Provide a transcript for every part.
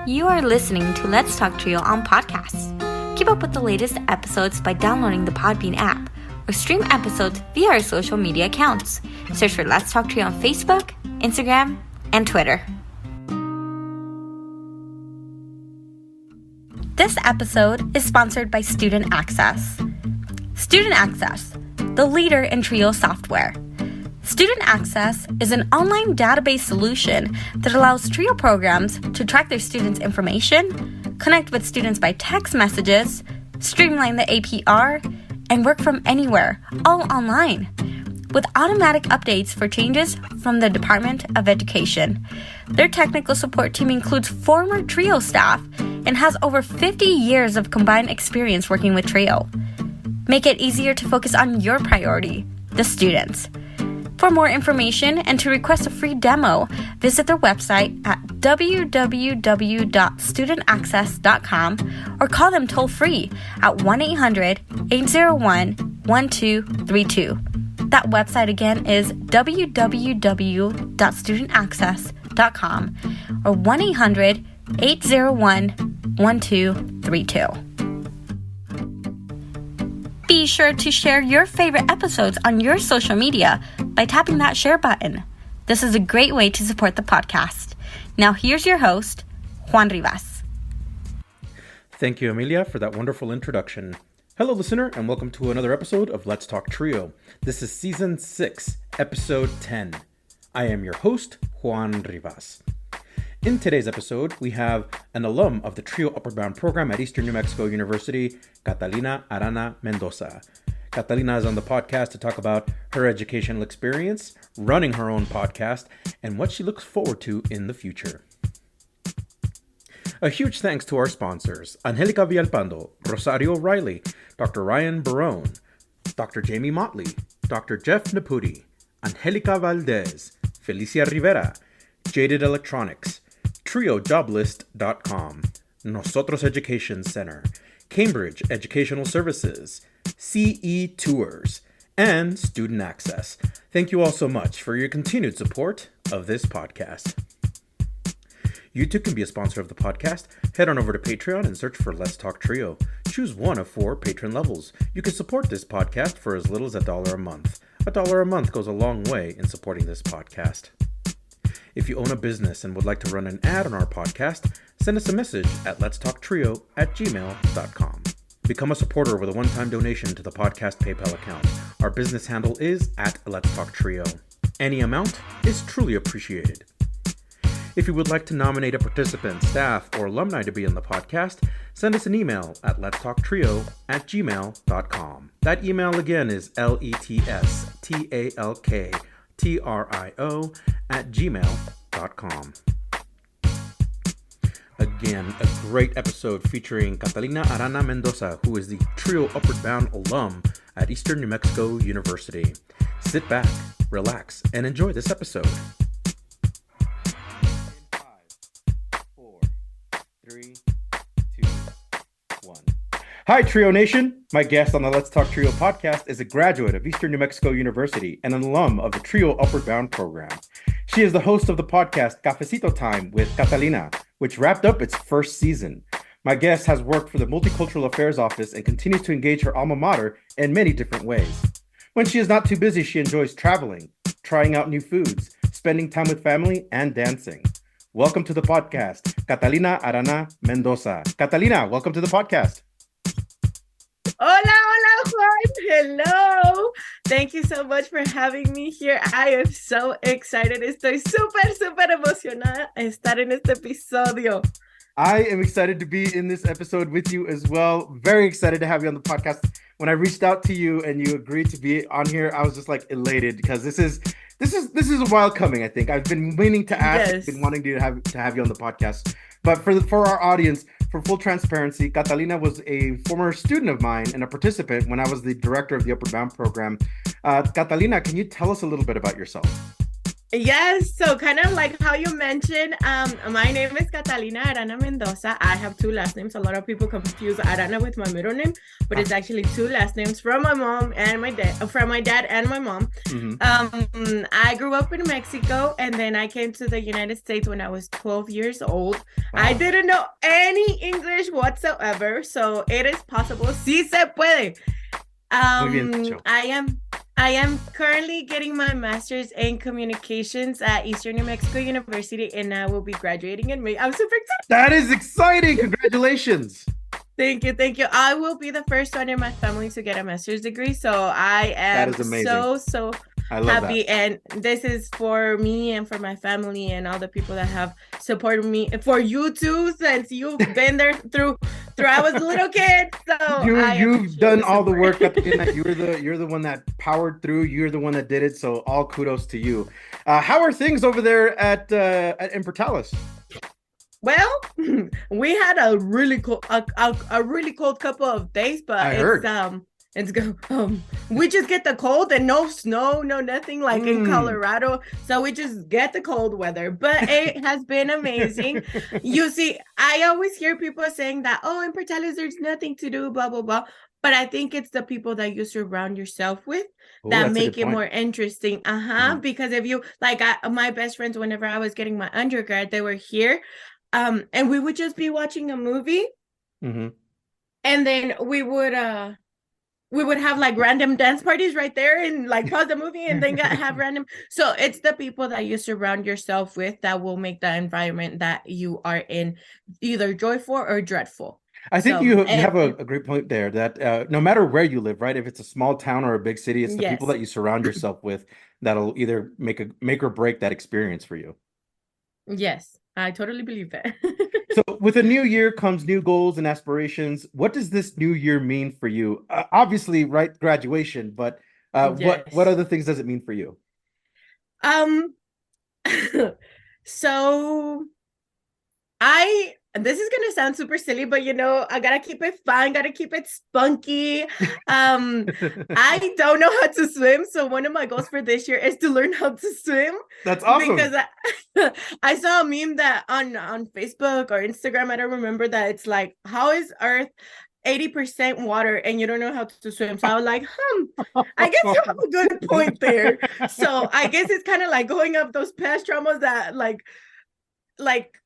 You are listening to Let's Talk Trio on podcasts. Keep up with the latest episodes by downloading the Podbean app or stream episodes via our social media accounts. Search for Let's Talk Trio on Facebook, Instagram, and Twitter. This episode is sponsored by Student Access. Student Access, the leader in Trio software. Student Access is an online database solution that allows Trio programs to track their students' information, connect with students by text messages, streamline the APR, and work from anywhere, all online, with automatic updates for changes from the Department of Education. Their technical support team includes former Trio staff and has over 50 years of combined experience working with Trio. Make it easier to focus on your priority, the students. For more information and to request a free demo, visit their website at www.studentaccess.com or call them toll-free at 1-800-801-1232. That website again is www.studentaccess.com or 1-800-801-1232. Be sure to share your favorite episodes on your social media by tapping that share button. This is a great way to support the podcast. Now here's your host, Juan Rivas. Thank you, Amelia, for that wonderful introduction. Hello, listener, and welcome to another episode of Let's Talk Trio. This is Season 6, Episode 10. I am your host, Juan Rivas. In today's episode, we have an alum of the Trio Upward Bound program at Eastern New Mexico University, Catalina Arana Mendoza. Catalina is on the podcast to talk about her educational experience, running her own podcast, and what she looks forward to in the future. A huge thanks to our sponsors, Angelica Villalpando, Rosario Riley, Dr. Ryan Barone, Dr. Jamie Motley, Dr. Jeff Naputi, Angelica Valdez, Felicia Rivera, Jaded Electronics, TrioJoblist.com, NOSOTROS Education Center, Cambridge Educational Services, CE Tours, and Student Access. Thank you all so much for your continued support of this podcast. You too can be a sponsor of the podcast. Head on over to Patreon and search for Let's Talk Trio. Choose one of 4 patron levels. You can support this podcast for as little as $1 a month. $1 a month goes a long way in supporting this podcast. If you own a business and would like to run an ad on our podcast, send us a message at letstalktrio@gmail.com. Become a supporter with a one-time donation to the podcast PayPal account. Our business handle is @letstalktrio. Any amount is truly appreciated. If you would like to nominate a participant, staff, or alumni to be on the podcast, send us an email at letstalktrio@gmail.com. That email again is letstalktrio@gmail.com. Again, a great episode featuring Catalina Arana Mendoza, who is the Trio Upward Bound alum at Eastern New Mexico University. Sit back, relax, and enjoy this episode. 5, 4, 3, 2, 1. Hi, Trio Nation. My guest on the Let's Talk Trio podcast is a graduate of Eastern New Mexico University and an alum of the Trio Upward Bound program. She is the host of the podcast Cafecito Time with Catalina, which wrapped up its first season. My guest has worked for the Multicultural Affairs Office and continues to engage her alma mater in many different ways. When she is not too busy, she enjoys traveling, trying out new foods, spending time with family, and dancing. Welcome to the podcast, Catalina Arana Mendoza. Catalina, welcome to the podcast. Hola, hola, Juan. Hello. Thank you so much for having me here. I am so excited. Estoy súper emocionada de estar en este episodio. I am excited to be in this episode with you as well. Very excited to have you on the podcast. When I reached out to you and you agreed to be on here, I was just like elated because this is a while coming. I think I've been meaning to ask, Yes. been wanting to have you on the podcast. But for our audience, for full transparency, Catalina was a former student of mine and a participant when I was the director of the Upward Bound program. Catalina, can you tell us a little bit about yourself? Yes, so kind of like how you mentioned, my name is Catalina Arana Mendoza. I have two last names. A lot of people confuse Arana with my middle name, but it's actually two last names from my mom and my dad, from my dad and my mom. Mhm. I grew up in Mexico, and then I came to the United States when I was 12 years old. I Wow. didn't know any English whatsoever, so it is possible. Sí se puede. Muy bien dicho. I am currently getting my master's in communications at Eastern New Mexico University, and I will be graduating in May. I'm super excited. That is exciting. Congratulations. Thank you, thank you. I will be the first one in my family to get a master's degree, so I That am is amazing. so I love that. happy, and this is for me and for my family and all the people that have supported me. For you too, since you've been there through I was a little kid, so I You've appreciate done the all the support. work at the end. You're the one that powered through. You're the one that did it. So all kudos to you. How are things over there at in Portales? Well, we had a really cold a really cold couple of days, but I heard. it's go we just get the cold and no snow, no nothing like in Colorado. So we just get the cold weather. But it has been amazing. You see, I always hear people saying that, oh, in Portales there's nothing to do, blah blah blah. But I think it's the people that you surround yourself with Oh, that that's a make good it point. more interesting. Mhm. Because if you like my best friends, whenever I was getting my undergrad, they were here, and we would just be watching a movie, Mhm. and then we would have like random dance parties right there, and like pause the movie and then have random. So it's the people that you surround yourself with that will make the environment that you are in either joyful or dreadful. I think So you have a great point there that no matter where you live, right? If it's a small town or a big city, it's the people yes, that you surround yourself with that'll either make or break that experience for you. yes, I totally believe that. So, with a new year comes new goals and aspirations. What does this new year mean for you? Obviously, right, graduation, but what Yes. other things does it mean for you? um so I this is gonna sound super silly, but I gotta keep it fun, gotta keep it spunky. I don't know how to swim, so one of my goals for this year is to learn how to swim That's because awesome. I saw a meme that on Facebook or Instagram, I don't remember, that it's like, how is Earth 80% water and you don't know how to swim? So I was like, I guess you have a good point there. So I guess it's kind of like going up those past traumas that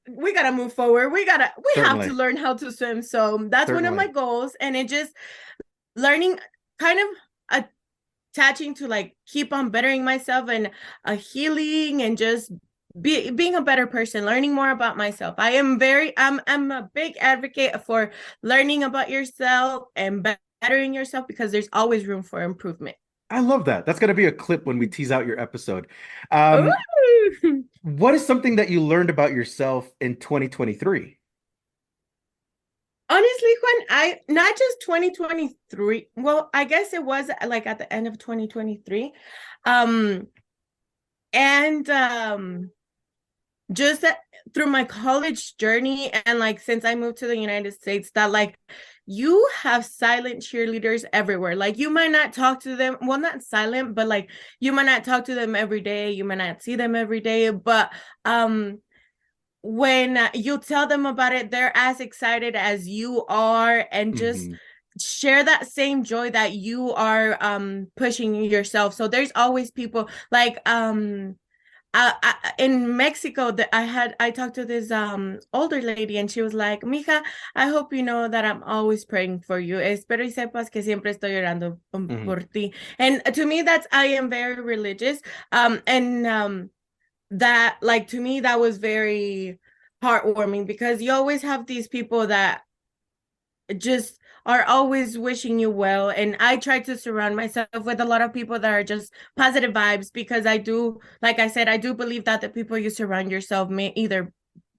we gotta move forward, we have to Certainly. learn how to swim. So that's one of my Certainly. goals, and it just learning, kind of attaching to like keep on bettering myself and healing, and just being a better person, learning more about myself. I'm a big advocate for learning about yourself and bettering yourself, because there's always room for improvement. I love that. That's going to be a clip when we tease out your episode. Ooh. What is something that you learned about yourself in 2023? Honestly, Juan, I not just 2023. Well, I guess it was like at the end of 2023. Um, and just through my college journey, and like since I moved to the United States, that like you have silent cheerleaders everywhere. Like you might not talk to them, well, not silent, but like you might not talk to them every day, you might not see them every day, but when you tell them about it, they're as excited as you are, and just Mhm. share that same joy that you are pushing yourself. So there's always people like in Mexico, that I talked to this older lady, and she was like, "Mija, I hope you know that I'm always praying for you. Espero y sepas que siempre estoy orando Mhm. por ti." And to me, I am very religious, and that, like, to me, that was very heartwarming, because you always have these people that just are always wishing you well, and I try to surround myself with a lot of people that are just positive vibes, because I do, like I said, I do believe that the people you surround yourself may either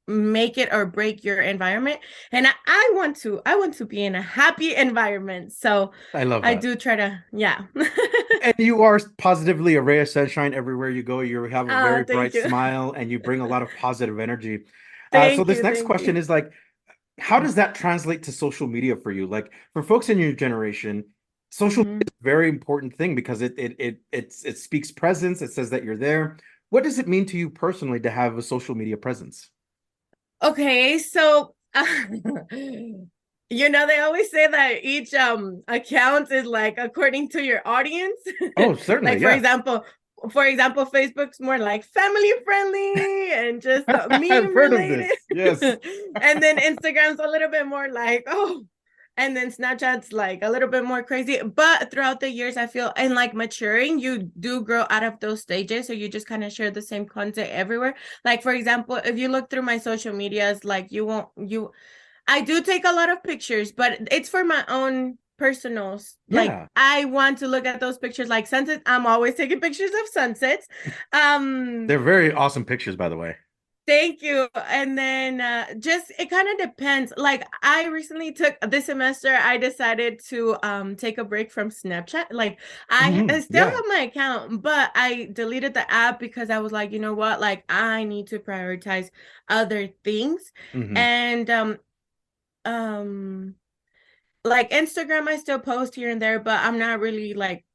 make it or break your environment, and I want to be in a happy environment, so I love I that. do try to, yeah. And you are positively a ray of sunshine everywhere you go. You have a very bright Thank you. smile and you bring a lot of positive energy. So Thank this you, next thank question you. is like, how does that translate to social media for you? Like for folks in your generation, social media Mm-hmm. is a very important thing because it speaks presence. It says that you're there. What does it mean to you personally to have a social media presence? Okay, so they always say that each account is like according to your audience. Oh, certainly, Like for yeah. example, Facebook's more like family friendly and just I've meme heard of related. this. Yes. And then Instagram's a little bit more like, oh, and then Snapchat's like a little bit more crazy. But throughout the years, I feel, and like maturing, you do grow out of those stages. So you just kind of share the same content everywhere. Like, for example, if you look through my social medias, like I do take a lot of pictures, but it's for my own personals. Like Yeah. I want to look at those pictures like sunsets. I'm always taking pictures of sunsets. They're very awesome pictures, by the way. Thank you. And then just it kind of depends. Like I recently took this semester, I decided to take a break from Snapchat. Like I still Yeah. have my account, but I deleted the app because I was like, you know what? Like I need to prioritize other things. Hmm. And um like Instagram, I still post here and there, but I'm not really like,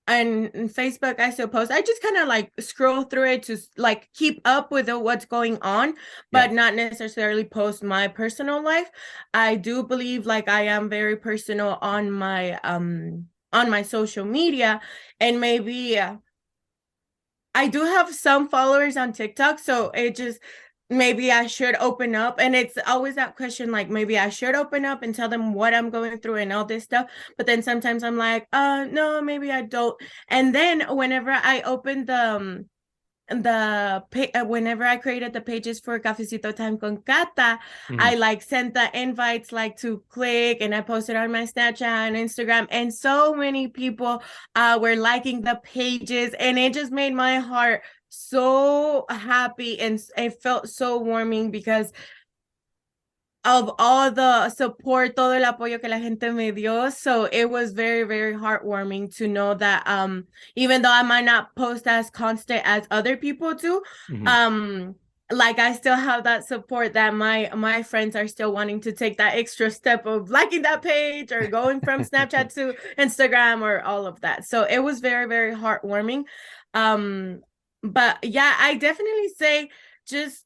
and Facebook, I still post. I just kind of like scroll through it to like keep up with what's going on, Yeah. but not necessarily post my personal life. I do believe like I am very personal on my social media, and maybe I do have some followers on TikTok, so it just maybe I should open up. And it's always that question, like maybe I should open up and tell them what I'm going through and all this stuff. But then sometimes I'm like, no, maybe I don't. And then whenever I open whenever I created the pages for Cafecito Time con Cata, Hmm. I like sent the invites like to click, and I posted on my Snapchat and Instagram, and so many people were liking the pages, and it just made my heart so happy, and it felt so warming because of all the support, todo el apoyo que la gente me dio. So it was very, very heartwarming to know that even though I might not post as constant as other people do, Hmm. um like I still have that support, that my friends are still wanting to take that extra step of liking that page or going from Snapchat to Instagram or all of that. So it was very, very heartwarming. But yeah, I definitely say just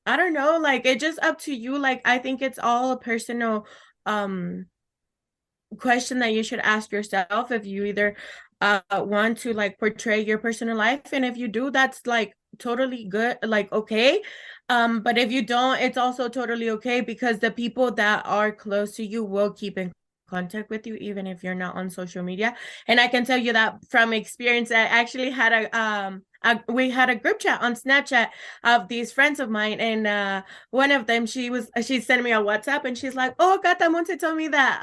I don't know, like it's just up to you. Like I think it's all a personal um question that you should ask yourself if you either want to like portray your personal life, and if you do, that's like totally good, like okay. But if you don't, it's also totally okay, because the people that are close to you will keep in contact with you even if you're not on social media. And I can tell you that from experience. I actually had we had a group chat on Snapchat of these friends of mine, and one of them, she sent me a WhatsApp, and she's like, oh, Gata Monte told me that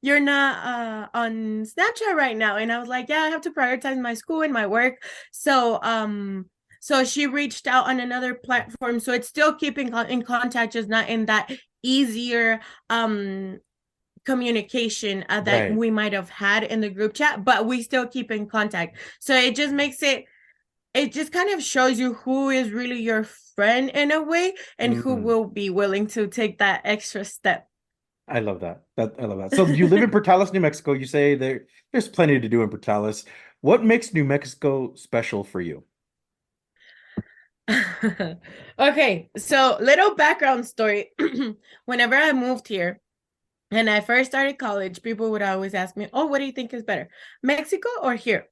you're not on Snapchat right now. And I was like, yeah, I have to prioritize my school and my work. So she reached out on another platform, so it's still keeping in contact, just not in that easier communication that Right. we might have had in the group chat, but we still keep in contact. So it just makes it just kind of shows you who is really your friend in a way, and who Mm. will be willing to take that extra step. I love that. I love that. So you live in Portales, New Mexico. You say there's plenty to do in Portales. What makes New Mexico special for you? Okay, so little background story. Whenever I moved here and I first started college, people would always ask me, oh, what do you think is better, Mexico or here?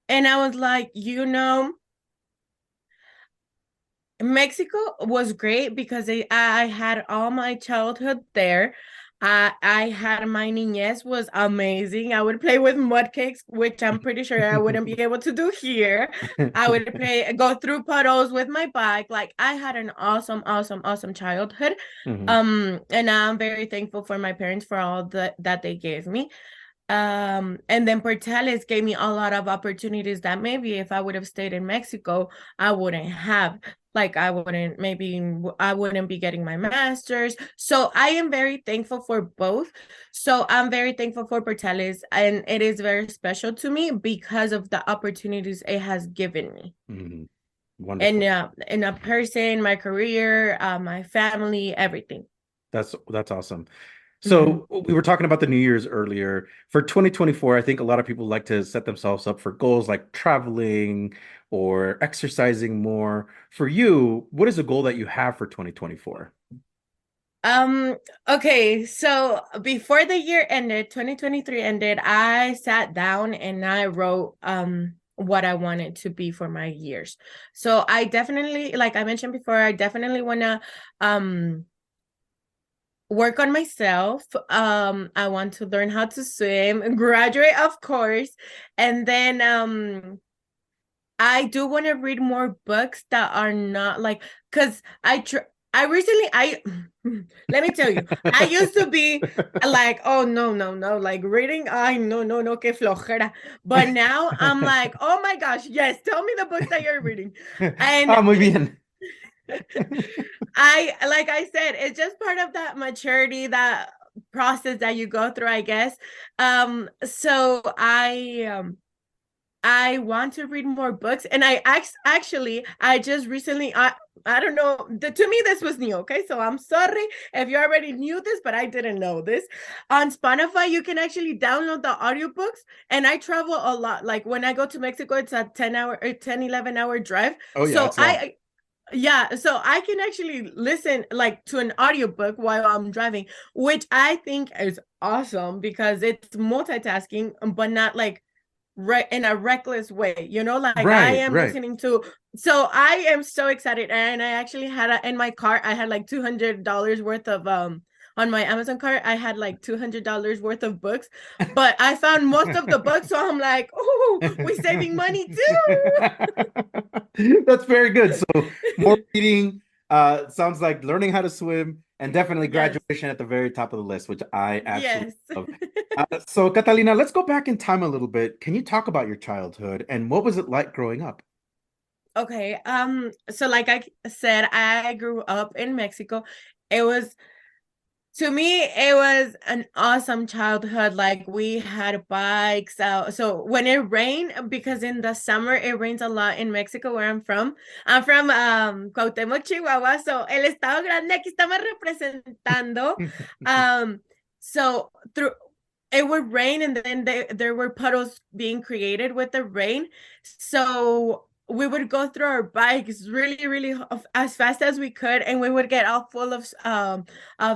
And I was like, Mexico was great because I had all my childhood there. I had my niñez was amazing. I would play with mud cakes, which I'm pretty sure I wouldn't be able to do here. I would go through puddles with my bike. Like I had an awesome, awesome, awesome childhood. Hmm. And I'm very thankful for my parents for all that they gave me. And then Portales gave me a lot of opportunities that maybe if I would have stayed in Mexico, I wouldn't have. Like I wouldn't, maybe I wouldn't be getting my master's. So I am very thankful for both. So I'm very thankful for Portales, and it is very special to me because of the opportunities it has given me. Hmm. And Wonderful. in a person, my career, my family, everything. That's awesome. So we were talking about the New Year's earlier. For 2024, I think a lot of people like to set themselves up for goals like traveling or exercising more. For you, what is a goal that you have for 2024? Um, okay, so before the year ended, 2023 ended, I sat down and I wrote what I wanted to be for my years. So I definitely, like I mentioned before, I definitely want to work on myself. I want to learn how to swim, graduate, of course, and then I do want to read more books that are not like, because I recently let me tell you, I used to be like, oh no, like reading, I no, que flojera. But now I'm like, oh my gosh, yes, tell me the books that you're reading. And Muy bien. like I said, it's just part of that maturity, that process that you go through, I guess. So I want to read more books, and I just recently, I don't know, to me this was new. Okay, so I'm sorry if you already knew this, but I didn't know this. On Spotify you can actually download the audiobooks, and I travel a lot. Like when I go to Mexico, it's a 11 hour drive. Oh yeah, So it's long. so I can actually listen like to an audiobook while I'm driving, which I think is awesome because it's multitasking, but not like in a reckless way, like I Right, am right. listening to. So I am so excited, and I actually had in my car, I had like $200 worth of on my Amazon cart, I had like $200 worth of books, but I found most of the books, so I'm like, oh, we're saving money That's very good. So more reading, sounds like learning how to swim, and definitely Yes, graduation at the very top of the list, which I absolutely yes. love. So Catalina, let's go back in time a little bit. Can you talk about your childhood and what was it like growing up? Okay, so like I said, I grew up in Mexico. It was To me, it was an awesome childhood. Like we had bikes out. So when it rained, because in the summer it rains a lot in Mexico, where I'm from. I'm from Cuauhtémoc, Chihuahua. So el estado grande aquí estamos representando. Um, so through it would rain, and then there were puddles being created with the rain. So we would go through our bikes really, really as fast as we could, and we would get all full of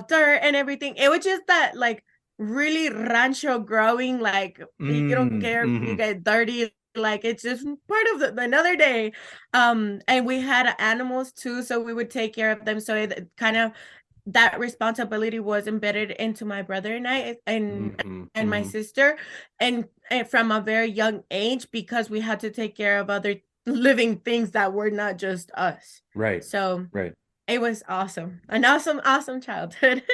dirt and everything. It was just that like really rancho growing, like you don't care if you Mhm. get dirty, like it's just part of another day. And we had animals too, so we would take care of them. So it kind of, that responsibility was embedded into my brother and I, Mhm. and my Mhm. sister, and from a very young age, because we had to take care of other living things that were not just us. Right, So right. it was awesome. An awesome childhood.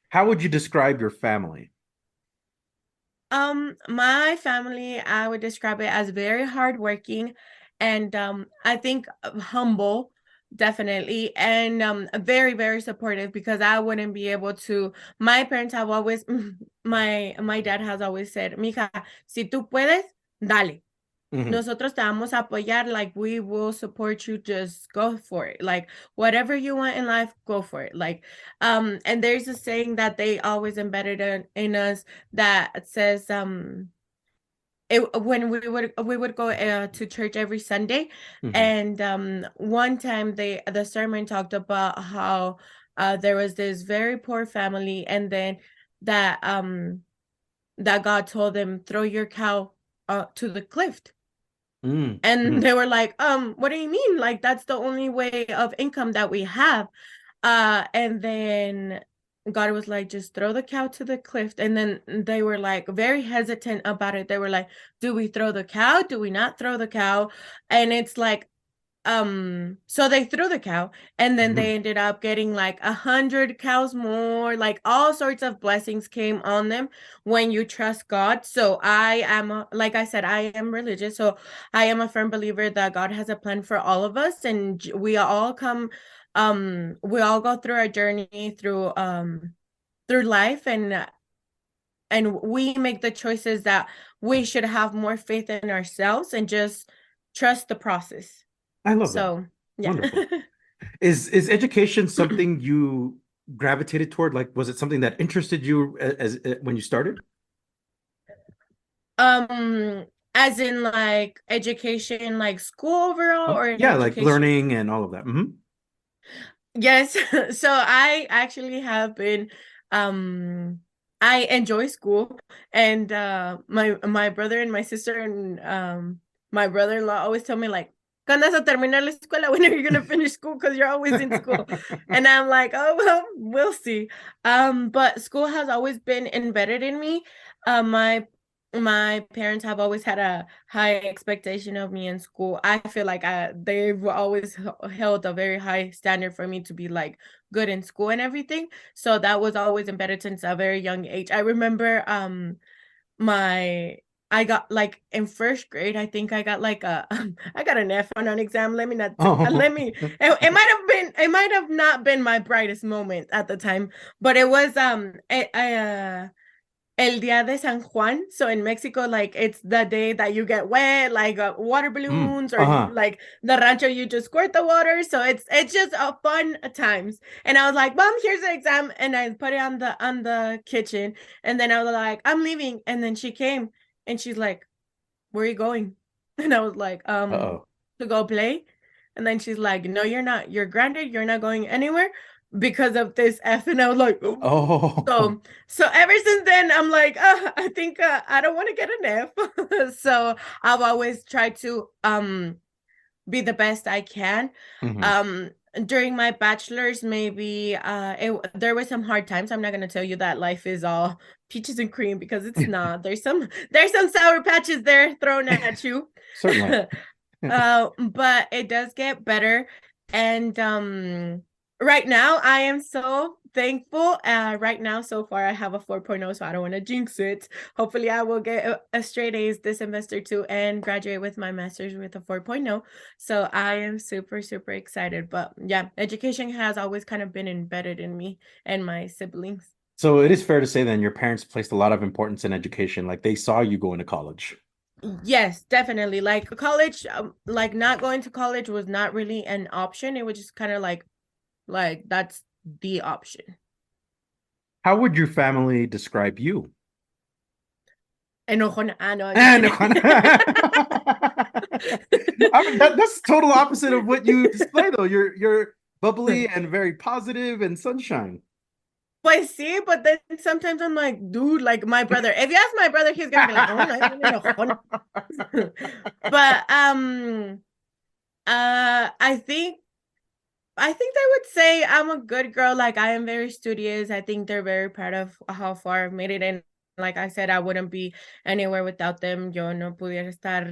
How would you describe your family? My family, I would describe it as very hardworking, and I think humble, definitely, and very, very supportive, because I wouldn't be able to. My parents have always, my dad has always said, "Mija, si tú puedes, dale. Mhm. Nosotros te vamos a apoyar, like we will support you, just go for it. Like whatever you want in life, go for it." Like and there's a saying that they always embedded in us that says when we would go to church every Sunday, Mhm. and one time the sermon talked about how there was this very poor family, and then that that God told them, throw your cow to the cliff. Mm. And Mhm. they were like, what do you mean? Like, that's the only way of income that we have. And then God was like, just throw the cow to the cliff. And then they were like very hesitant about it. They were like, do we throw the cow? Do we not throw the cow? And it's like, so they threw the cow, and then Mhm. they ended up getting like 100 cows more. Like all sorts of blessings came on them when you trust God. So I am like I said, I am religious, so I am a firm believer that God has a plan for all of us, and we all go through our journey through life, and we make the choices that we should have more faith in ourselves and just trust the process. I love that. So, yeah. Wonderful. Is education something you gravitated toward? Like, was it something that interested you as when you started? Um, as in like education, like school overall, or in Yeah, like education? learning and all of that. Yes. So I actually have been um I enjoy school, and my brother and my sister and my brother-in-law always tell me like, ¿Cuándo vas a terminar la escuela? When are you gonna finish school? Because you're always in school. And I'm like, oh well, we'll see. But school has always been embedded in me. My parents have always had a high expectation of me in school. I feel like they've always held a very high standard for me to be like good in school and everything. So that was always embedded since a very young age. I remember my I got like in first grade, I think I got like I got an F on an exam. Let me not let me it might have not been my brightest moment at the time, but it was El Día de San Juan. So in Mexico, like it's the day that you get wet, like water balloons, or Uh-huh. like the rancho, you just squirt the water. So it's just a fun times. And I was like, Mom, here's the exam, and I put it on the kitchen, and then I was like, I'm leaving, and then she came, and she's like, where are you going? And I was like, Uh-oh. to go play. And then she's like, no, you're not. You're grounded. You're not going anywhere because of this F. And I was like, oh. Oh. So ever since then, I'm like, I think I don't want to get an F. So I've always tried to be the best I can. Mhm. During my bachelor's, maybe there were some hard times. I'm not gonna tell you that life is all peaches and cream, because it's not. There's some sour patches there thrown at you. Certainly. But it does get better. And right now I am so thankful. Right now, so far, I have a 4.0, so I don't want to jinx it. Hopefully I will get a straight A's this semester too, and graduate with my master's with a 4.0. So I am super, super excited. But yeah, education has always kind of been embedded in me and my siblings. So it is fair to say then your parents placed a lot of importance in education. Like they saw you going to college. Yes, definitely. Like college, like not going to college was not really an option. It was just kind of like that's the option. How would your family describe you? Enojona. No, I'm just And kidding. I mean that's total opposite of what you display though. You're bubbly and very positive and sunshine. Pues sí, but then sometimes I'm like, dude, like my brother. If you ask my brother, he's gonna be like, oh, no, I'm enojona. But I think they would say I'm a good girl. Like I am very studious. I think they're very proud of how far I've made it. And like I said, I wouldn't be anywhere without them. Yo no pudiera estar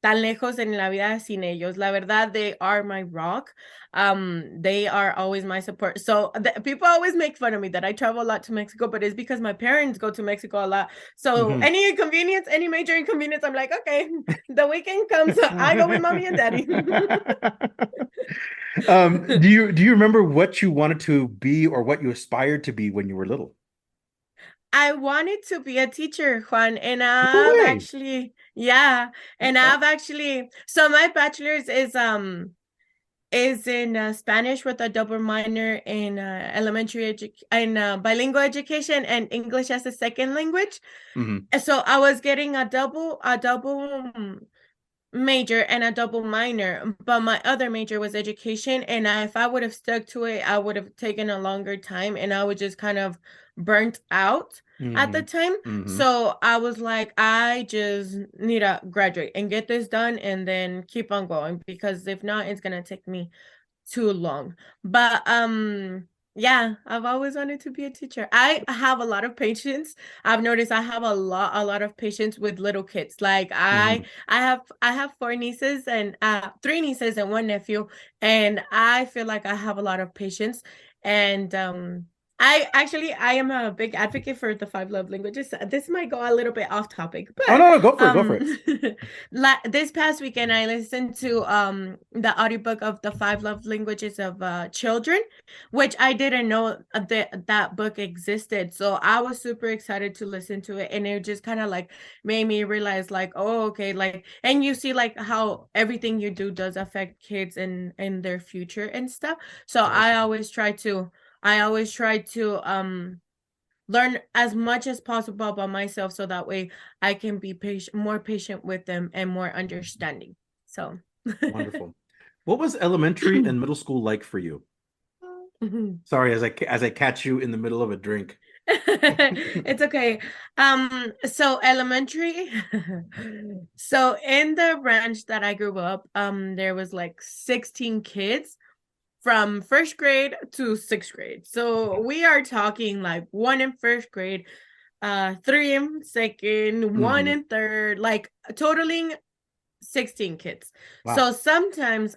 tan lejos en la vida sin ellos. La verdad, they are my rock. They are always my support. So people always make fun of me that I travel a lot to Mexico, but it's because my parents go to Mexico a lot. So any inconvenience, any major inconvenience, I'm like, okay, the weekend comes, I go with mommy and daddy. Do you remember what you wanted to be or what you aspired to be when you were little? I wanted to be a teacher, Juan, and No I've way. actually, yeah, and I've actually, so my bachelor's is in Spanish with a double minor in bilingual education and English as a second language. Mhm. And so I was getting a double major and a double minor, but my other major was education, and if I would have stuck to it, I would have taken a longer time, and I would just kind of burnt out at the Mhm. time. Mhm. So I was like, I just need to graduate and get this done and then keep on going, because if not, it's gonna take me too long. But yeah, I've always wanted to be a teacher. I have a lot of patience. I've noticed I have a lot of patience with little kids. Like Mhm. I have four nieces and three nieces and one nephew, and I feel like I have a lot of patience. And I am a big advocate for the five love languages. This might go a little bit off topic, Oh but no, no, go for it, go for it. this past weekend I listened to the audiobook of the five love languages of children, which I didn't know that book existed. So I was super excited to listen to it, and it just kind of like made me realize like, oh, okay, like, and you see like how everything you do does affect kids and their future and stuff. So Does. I always try to learn as much as possible by myself, so that way I can be more patient with them and more understanding. So Wonderful. What was elementary and middle school like for you? Sorry, as I catch you in the middle of a drink. It's okay. So elementary. So in the ranch that I grew up, there was like 16 kids from first grade to sixth grade. So we are talking like one in first grade, three in second, one in third, like totaling 16 kids. Wow. So sometimes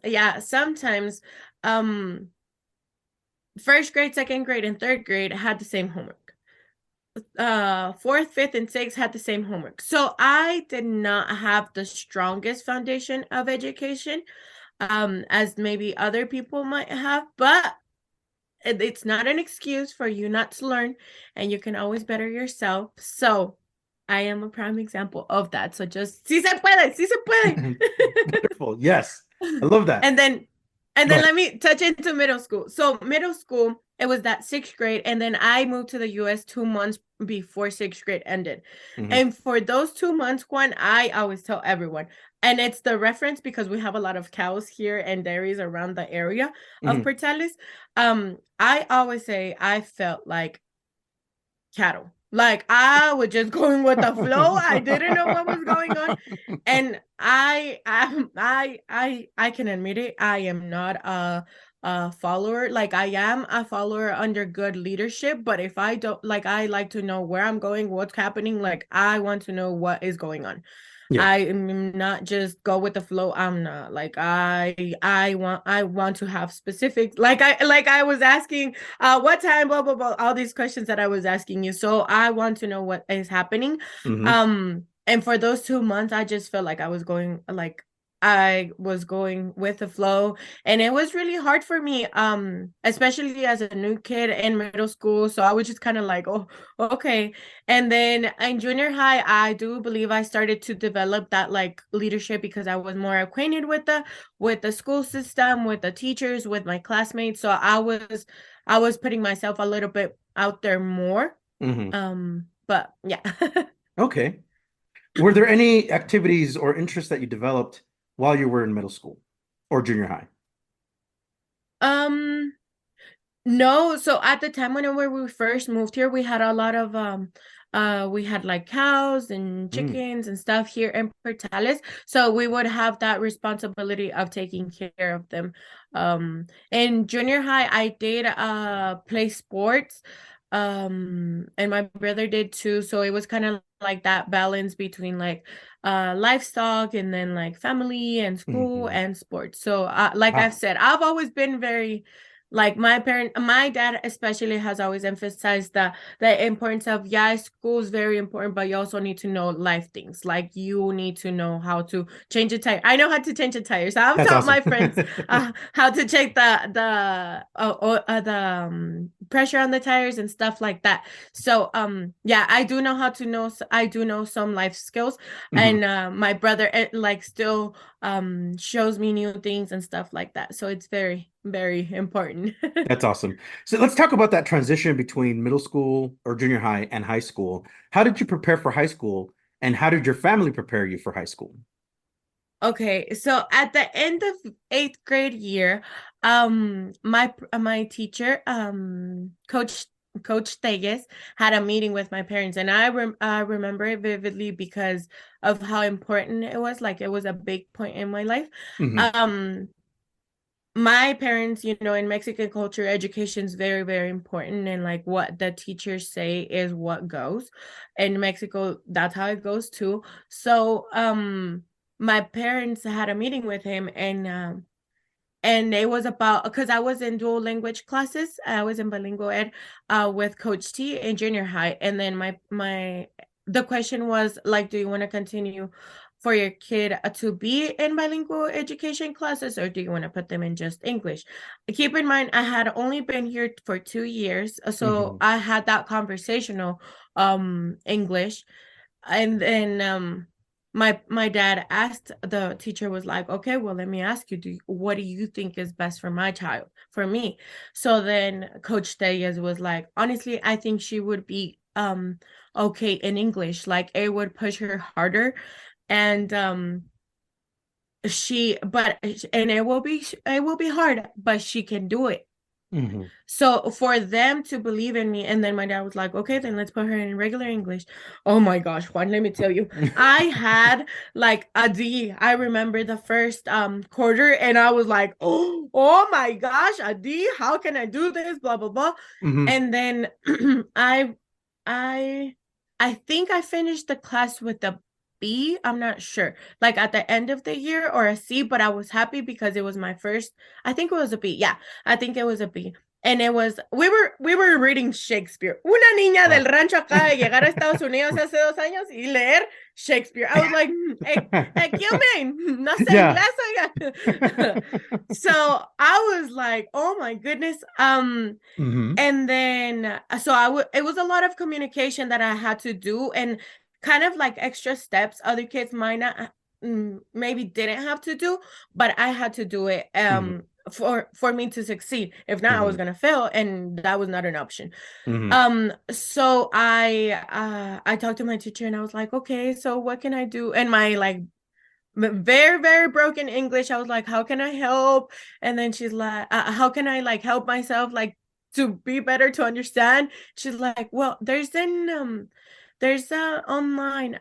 first grade, second grade, and third grade had the same homework. Fourth, fifth, and sixth had the same homework. So I did not have the strongest foundation of education, as maybe other people might have, but it's not an excuse for you not to learn, and you can always better yourself. So I am a prime example of that. So just sí se puede. Wonderful. Yes. I love that. And then let me touch into middle school. So middle school, it was that sixth grade, and then I moved to the US 2 months before sixth grade ended. And for those 2 months, Juan, I always tell everyone, and it's the reference because we have a lot of cows here and dairies around the area of Portales. I always say I felt like cattle. Like I was just going with the flow. I didn't know what was going on, and I can admit it. I am not a follower. Like I am a follower under good leadership, but if I don't, like, I like to know where I'm going, what's happening. Like I want to know what is going on. Yeah. I am not just go with the flow. I'm not like I want to have specific, like I was asking what time, blah blah blah, all these questions that I was asking you. So I want to know what is happening. And for those 2 months I just felt like I was going with the flow, and it was really hard for me, especially as a new kid in middle school. So I was just kind of like, oh, okay. And then in junior high, I do believe I started to develop that like leadership because I was more acquainted with the school system, with the teachers, with my classmates. So I was putting myself a little bit out there more. But yeah. Okay. Were there any activities or interests that you developed while you were in middle school or junior high? No. So at the time when we first moved here, we had a lot of we had like cows and chickens and stuff here in Portales. So we would have that responsibility of taking care of them. In junior high, I did play sports. And my brother did too. So it was kind of like that balance between like livestock and then like family and school and sports. So like I've said, I've always been very like my dad especially has always emphasized the importance of, yeah, school is very important, but you also need to know life things. Like you need to know how to change a tire. I know how to change a tire, so I've taught my friends how to check the pressure on the tires and stuff like that. So yeah, I do know some life skills. And my brother like still shows me new things and stuff like that. So it's very, very important. That's awesome. So let's talk about that transition between middle school or junior high and high school. How did you prepare for high school, and how did your family prepare you for high school? Okay, so at the end of 8th grade year, my teacher, Coach Teges, had a meeting with my parents, and I remember it vividly because of how important it was. Like it was a big point in my life. My parents, in Mexican culture, education is very, very important, and like what the teachers say is what goes. In Mexico, that's how it goes too. So my parents had a meeting with him, and it was about, because I was in dual language classes. I was in bilingual ed with Coach T in junior high. And then the question was like, do you want to continue for your kid to be in bilingual education classes, or do you want to put them in just English? Keep in mind, I had only been here for 2 years. So I had that conversational English. And then my dad asked, the teacher was like, okay, well, let me ask you, what do you think is best for my child, for me? So then Coach Tellez was like, honestly, I think she would be okay in English. Like it would push her harder. And it will be hard, but she can do it. Mm-hmm. So for them to believe in me, and then my dad was like, okay, then let's put her in regular English. Oh my gosh, Juan, let me tell you, I had like a D. I remember the first quarter, and I was like, oh my gosh, a D, how can I do this? Blah blah blah. Mm-hmm. And then I I I think I finished the class with a B. I'm not sure. Like at the end of the year or a C, but I was happy because it was my first. I think it was a B. Yeah, I think it was a B. And it was we were reading Shakespeare. Una niña del rancho acaba de llegar a Estados Unidos hace 2 años y leer Shakespeare. I was like, excuse me, no sé Yeah. inglés, oiga. So I was like, oh my goodness. Mm-hmm. And then so it was a lot of communication that I had to do, and kind of like extra steps other kids might not maybe didn't have to do, but I had to do it Mm-hmm. for me to succeed. If not, I was Mm-hmm. gonna fail, and that was not an option. Mm-hmm. So I talked to my teacher, and I was like, okay, so what can I do? And my like very very broken English, I was like, how can I help? And then she's like, how can I like help myself, like to be better, to understand? She's like, well, there's a online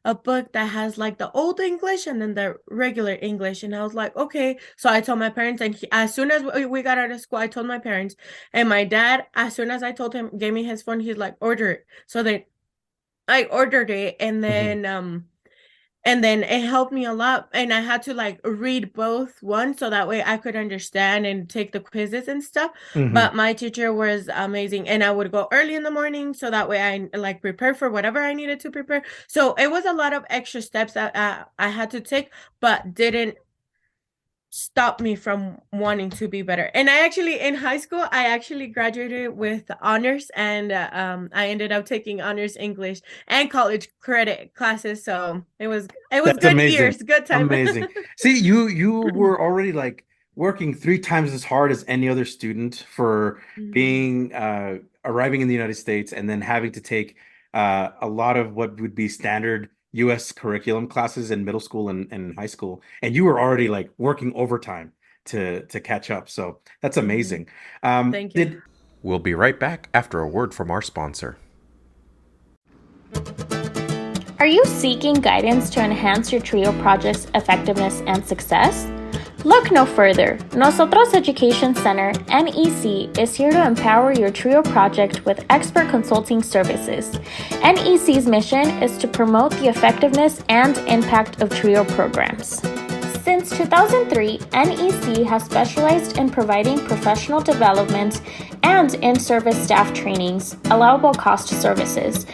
a book that has like the old English and then the regular English. And I was like, okay. So I told my parents, and as soon as we got out of school, I told my parents. And my dad, as soon as I told him, gave me his phone, he's like, order it. So then I ordered it, and then it helped me a lot, and I had to like read both one so that way I could understand and take the quizzes and stuff. Mm-hmm. But my teacher was amazing, and I would go early in the morning so that way I like prepare for whatever I needed to prepare. So it was a lot of extra steps that I had to take, but didn't stop me from wanting to be better. And I actually, in high school, I actually graduated with honors, and I ended up taking honors English and college credit classes. So it was That's good amazing. years, good time. Amazing. See, you were already like working 3 times as hard as any other student for being arriving in the United States and then having to take a lot of what would be standard US curriculum classes in middle school and high school. And you were already like working overtime to catch up. So that's amazing. Thank you. We'll be right back after a word from our sponsor. Are you seeking guidance to enhance your TRIO project's effectiveness and success? Look no further. Nosotros Education Center, NEC, is here to empower your TRIO project with expert consulting services. NEC's mission is to promote the effectiveness and impact of TRIO programs. Since 2003, NEC has specialized in providing professional development and in-service staff trainings, allowable cost services,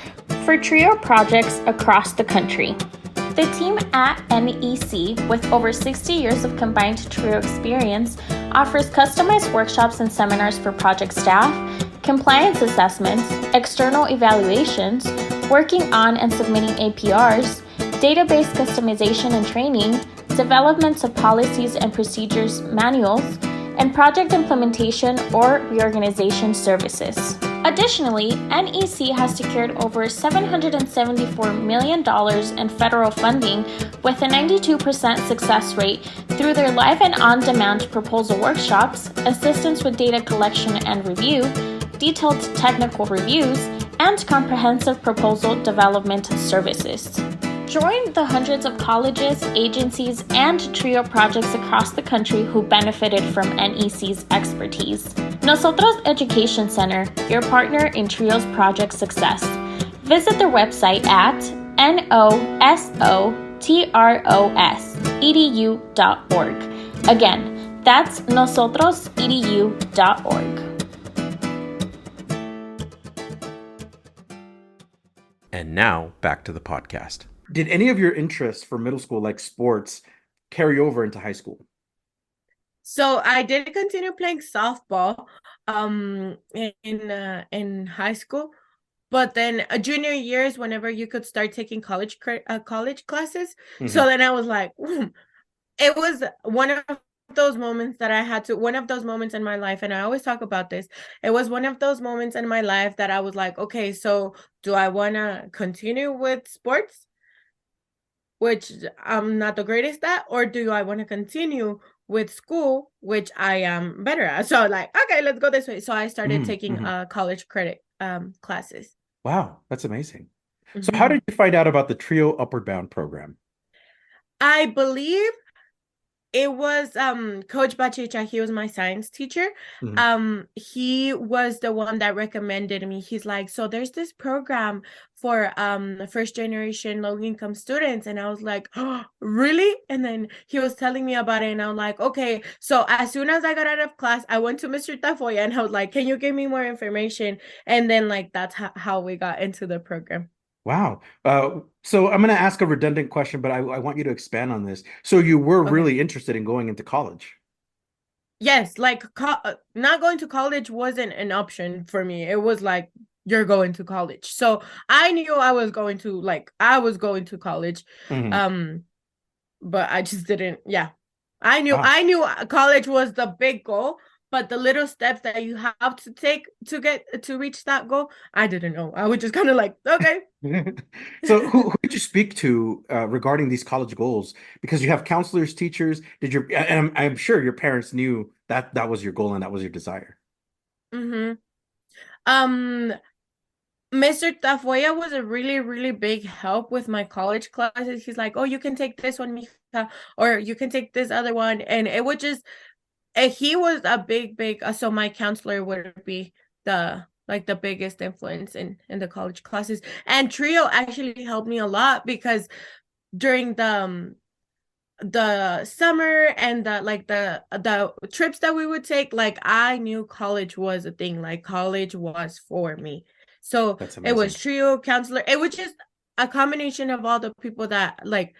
for TRIO projects across the country. The team at NEC, with over 60 years of combined TRIO experience, offers customized workshops and seminars for project staff, compliance assessments, external evaluations, working on and submitting APRs, database customization and training, developments of policies and procedures manuals, and project implementation or reorganization services. Additionally, NEC has secured over $774 million in federal funding with a 92% success rate through their live and on-demand proposal workshops, assistance with data collection and review, detailed technical reviews, and comprehensive proposal development services. Join the hundreds of colleges, agencies, and TRIO projects across the country who benefited from NEC's expertise. Nosotros Education Center, your partner in TRIO's project success. Visit their website at nosotros.edu.org. Again, that's nosotrosedu.org. And now, back to the podcast. Did any of your interests for middle school, like sports, carry over into high school? So I did continue playing softball in high school, But then junior year is whenever you could start taking college classes. Mhm. So then I was like, it was one of those moments that I had to, one of those moments in my life, and I always talk about this. It was one of those moments in my life that I was like, okay, so do I want to continue with sports, which I'm not the greatest at, or do I want to continue with school, which I am better at? So like, okay, let's go this way. So I started taking college credit classes. Wow, that's amazing. So how did you find out about the Trio Upward Bound program? I believe it was Coach Bachicha. He was my science teacher. He was the one that recommended me. He's like, so there's this program for first generation low income students, and I was like, oh, really? And then he was telling me about it, and I'm like, okay. So as soon as I got out of class, I went to Mr. Tafoya, and I was like, can you give me more information? And then like that's how we got into the program. Wow. So I'm going to ask a redundant question, but I want you to expand on this. So you were really interested in going into college? Yes, like not going to college wasn't an option for me. It was like, you're going to college. So I knew I was going to college. But I just didn't. Yeah. I knew college was the big goal, but the little steps that you have to take to reach that goal, I didn't know. I was just kind of like, okay. So who did you speak to regarding these college goals? Because you have counselors, teachers. And I'm sure your parents knew that that was your goal and that was your desire. Mr. Tafoya was a really, really big help with my college classes. He's like, oh, you can take this one, Mija, or you can take this other one. And it would just, he was a big, so my counselor would be the biggest influence in the college classes. And Trio actually helped me a lot because during the summer and the trips that we would take, like I knew college was a thing, like college was for me. So it was Trio, counselor. It was just a combination of all the people that like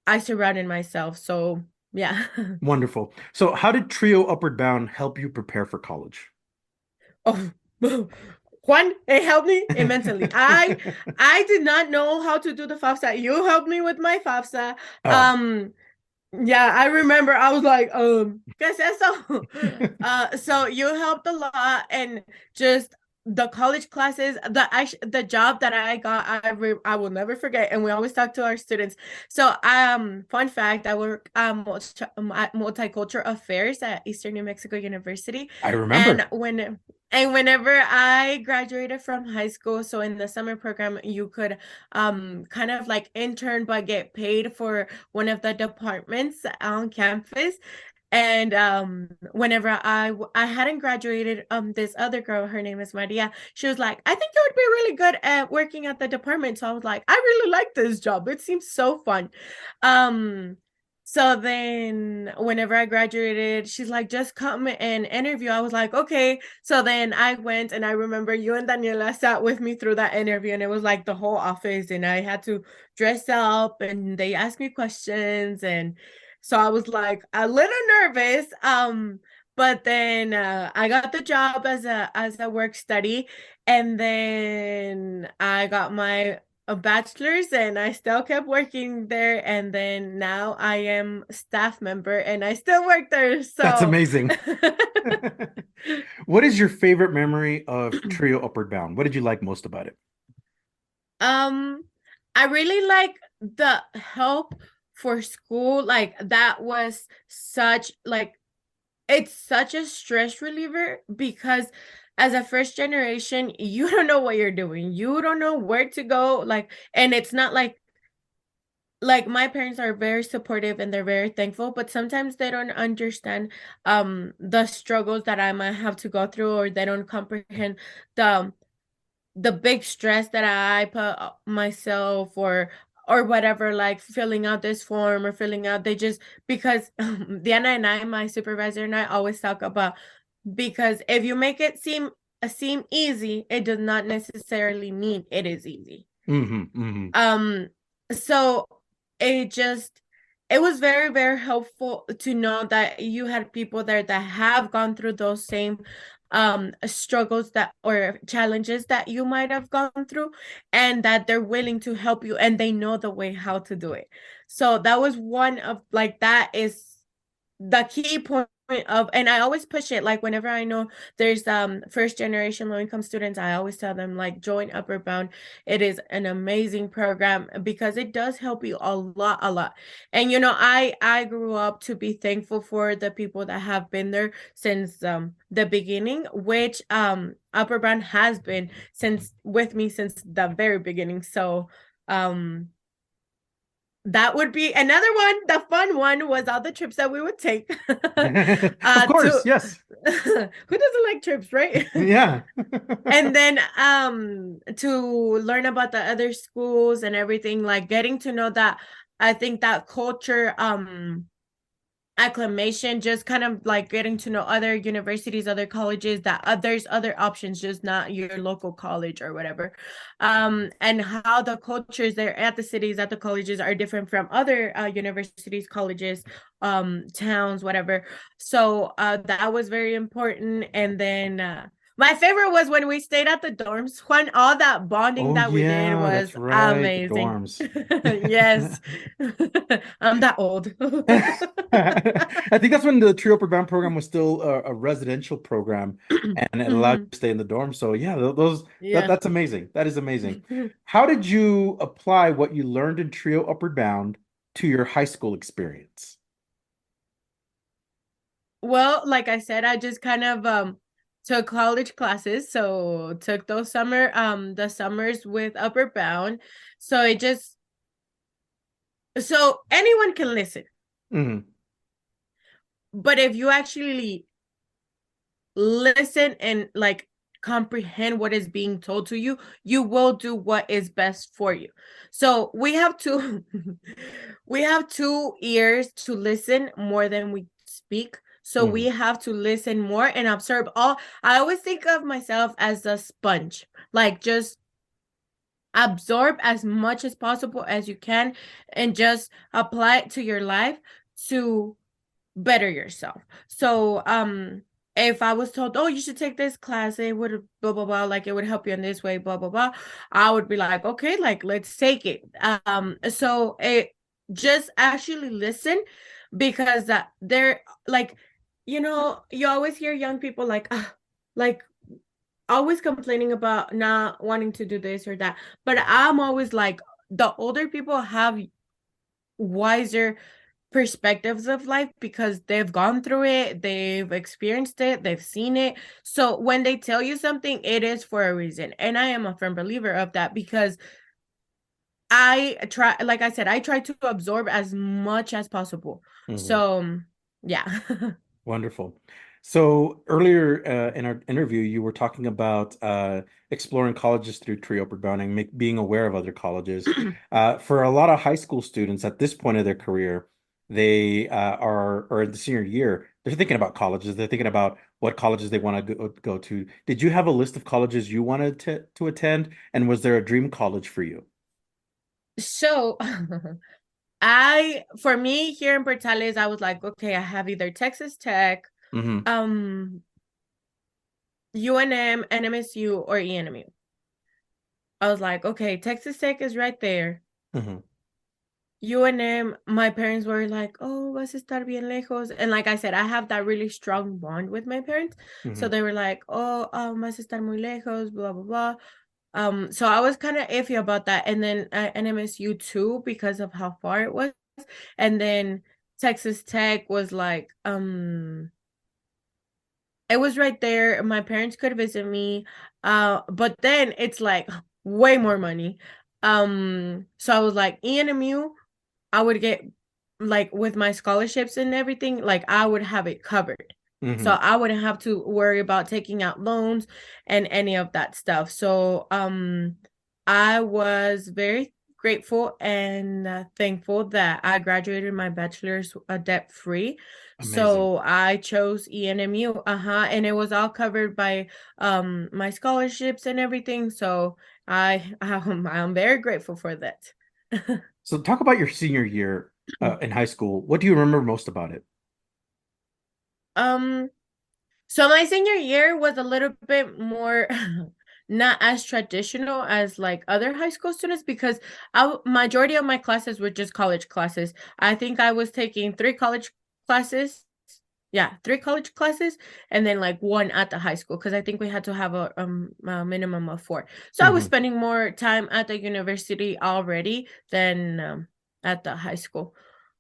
I surrounded myself. So yeah. Wonderful. So how did Trio Upward Bound help you prepare for college? Oh, Juan, it helped me immensely. I did not know how to do the FAFSA. You helped me with my FAFSA. Yeah, I remember I was like, ¿qué es eso? So you helped a lot, and just the college classes, the job that I got, I will never forget. And we always talk to our students. So fun fact, I work multicultural affairs at Eastern New Mexico University. I remember. And whenever I graduated from high school, so in the summer program, you could kind of like intern but get paid for one of the departments on campus. And whenever I hadn't graduated, this other girl, her name is Maria, she was like, I think you would be really good at working at the department. So I was like, I really like this job. It seems so fun. So then whenever I graduated, she's like, just come and interview. I was like, okay. So then I went, and I remember you and Daniela sat with me through that interview, and it was like the whole office, and I had to dress up, and they asked me questions. And so I was like a little nervous. But then I got the job as a work study, and then I got my a bachelor's, and I still kept working there, and then now I am a staff member and I still work there. So that's amazing. What is your favorite memory of Trio Upward Bound? What did you like most about it? I really like the help for school. Like that was such it's such a stress reliever, because as a first generation, you don't know what you're doing. You don't know where to go. And it's not like my parents are very supportive and they're very thankful, but sometimes they don't understand the struggles that I might have to go through, or they don't comprehend the big stress that I put myself or whatever, like filling out this form or filling out, because Diana and I, my supervisor and I, always talk about, because if you make it seem easy, it does not necessarily mean it is easy. So it just, it was very, very helpful to know that you had people there that have gone through those same struggles that or challenges that you might have gone through, and that they're willing to help you and they know the way how to do it. So that was one of like that is the key point of, and I always push it, like whenever I know there's first generation low income students, I always tell them like join Upward Bound. It is an amazing program because it does help you a lot. And you know, I grew up to be thankful for the people that have been there since the beginning, which Upward Bound has been since with me since the very beginning. So that would be another one. The fun one was all the trips that we would take. Of course, yes. Who doesn't like trips, right? Yeah. And then to learn about the other schools and everything, like getting to know that, I think that culture acclimation, just kind of like getting to know other universities, other colleges, that there's other options, just not your local college or whatever, and how the cultures there at the cities, at the colleges are different from other universities, colleges, towns, whatever. So that was very important. And then my favorite was when we stayed at the dorms, Juan. All that bonding Oh that we did yeah, was that's right. The amazing. dorms. Yes. I'm that old. I think that's when the Trio Program program was still a residential program, and it allowed you Mhm. to stay in the dorm. So yeah, those Yeah. that's amazing. That is amazing. How did you apply what you learned in Trio Upward Bound to your high school experience? Well, like I said, I just kind of took college classes, so took those the summers with Upward Bound. So it just so anyone can listen, Hmm. but if you actually listen and like comprehend what is being told to you, you will do what is best for you. So we have to we have two ears to listen more than we speak. So we Hmm. have to listen more and observe all. I always think of myself as a sponge, like just absorb as much as possible as you can and just apply it to your life to better yourself. So if I was told, oh, you should take this class, it would blah blah blah, like it would help you in this way, blah blah blah, I would be like, okay, like let's take it. So it just actually listen, because they're like, you know, you always hear young people like always complaining about not wanting to do this or that, but I'm always like, the older people have wiser perspectives of life because they've gone through it, they've experienced it, they've seen it. So when they tell you something, it is for a reason. And I am a firm believer of that, because I try, like I said, I try to absorb as much as possible. Hmm. So yeah. Wonderful. So earlier in our interview, you were talking about exploring colleges through Tree Upward Bound and being aware of other colleges. For a lot of high school students at this point of their career, they are, or in the senior year, they're thinking about colleges. They're thinking about what colleges they want to go to. Did you have a list of colleges you wanted to attend? And was there a dream college for you? So for me here in Portales, I was like, okay, I have either Texas Tech, Hmm. um, UNM, NMSU, or ENMU. I was like, okay, Texas Tech is right there. Hmm. UNM, my parents were like, oh, vas a estar bien lejos. And like I said, I have that really strong bond with my parents. So Hmm. they were like, oh, vas a estar muy lejos, blah, blah, blah. So I was kind of iffy about that. And then NMSU too, because of how far it was. And then Texas Tech was like, it was right there. My parents could visit me. But then it's like way more money. So I was like, ENMU, I would get, like with my scholarships and everything, like I would have it covered. So Hmm. I wouldn't have to worry about taking out loans and any of that stuff. So I was very grateful and thankful that I graduated my bachelor's debt free. Amazing. So I chose ENMU, and it was all covered by my scholarships and everything. So I'm very grateful for that. So talk about your senior year. in high school. What do you remember most about it? Um, so my senior year was a little bit more not as traditional as like other high school students because majority of my classes were just college classes. I think I was taking three college classes. Yeah, three college classes and then like one at the high school because I think we had to have a minimum of four. So I was Mhm. spending more time at the university already than at the high school.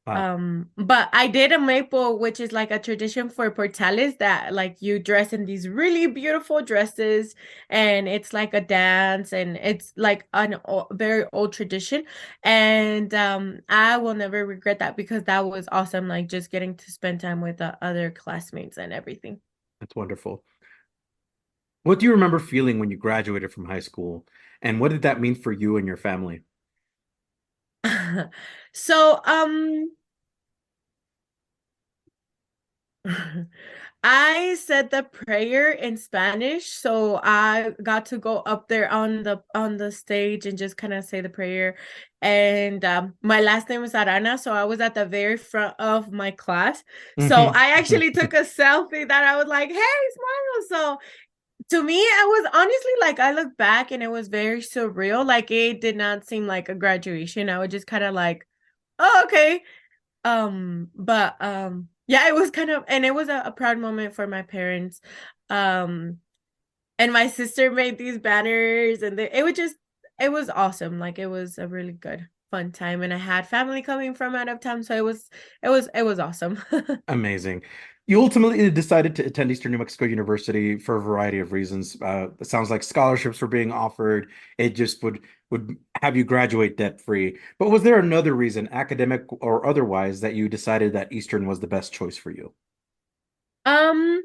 Wow, But I did a maple, which is like a tradition for Portales that like you dress in these really beautiful dresses and it's like a dance and it's like very old tradition. And I will never regret that because that was awesome, like just getting to spend time with the other classmates and everything. that's wonderful. What do you remember feeling when you graduated from high school, and what did that mean for you and your family? So I said the prayer in Spanish, so I got to go up there on the stage and just kind of say the prayer. And my last name is Arana, so I was at the very front of my class. So Mhm. I actually took a selfie that I was like, "Hey, smile!" So to me, I was honestly like, I look back and it was very surreal. Like it did not seem like a graduation. I was just kind of like, "Oh, okay." But yeah, it was kind of, and it was a proud moment for my parents. Um, and my sister made these banners, and it was just, it was awesome. Like it was a really good, fun time, and I had family coming from out of town, so it was awesome. Amazing. You ultimately decided to attend Eastern New Mexico University for a variety of reasons. It sounds like scholarships were being offered. It just would have you graduate debt free. But was there another reason, academic or otherwise, that you decided that Eastern was the best choice for you? um,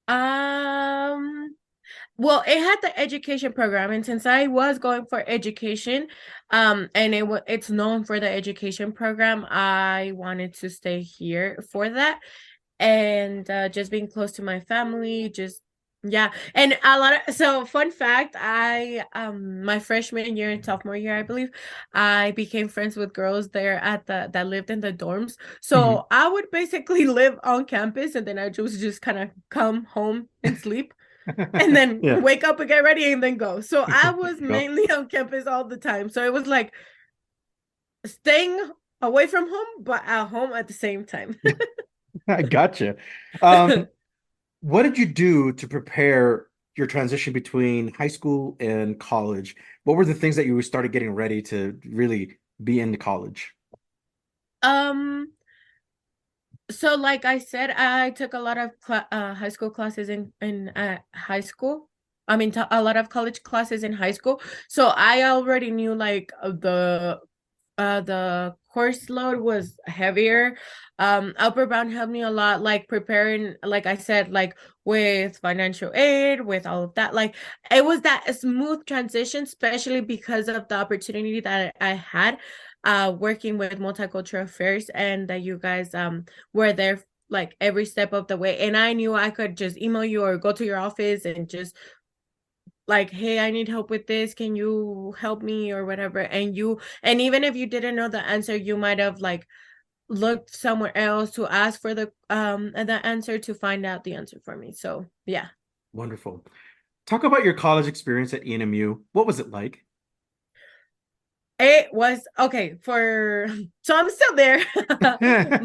um, Well, it had the education program, and since I was going for education, and it's known for the education program, I wanted to stay here for that, and just being close to my family, just yeah, and a lot of so fun fact, I my freshman year and sophomore year, I believe, I became friends with girls there at the that lived in the dorms, Mhm. so I would basically live on campus, and then I just kind of come home and sleep and then Yeah. wake up and get ready and then go. So I There was you go. mainly on campus all the time. So it was like staying away from home, but at home at the same time. I gotcha. Um, what did you do to prepare your transition between high school and college? What were the things that you started getting ready to really be into college? um, so like I said, I took a lot of high school classes in high school. I mean, a lot of college classes in high school. So I already knew like the course load was heavier. Upper Bound helped me a lot, like preparing, like I said, like with financial aid, with all of that. Like it was that smooth transition, especially because of the opportunity that I had working with multicultural affairs and that you guys were there like every step of the way. And I knew I could just email you or go to your office and just like, hey, I need help with this, can you help me or whatever, and even if you didn't know the answer, you might have like looked somewhere else to ask for the answer to find out the answer for me. So yeah, Wonderful. Talk about your college experience at ENMU. What was it like? it was okay for so I'm still there.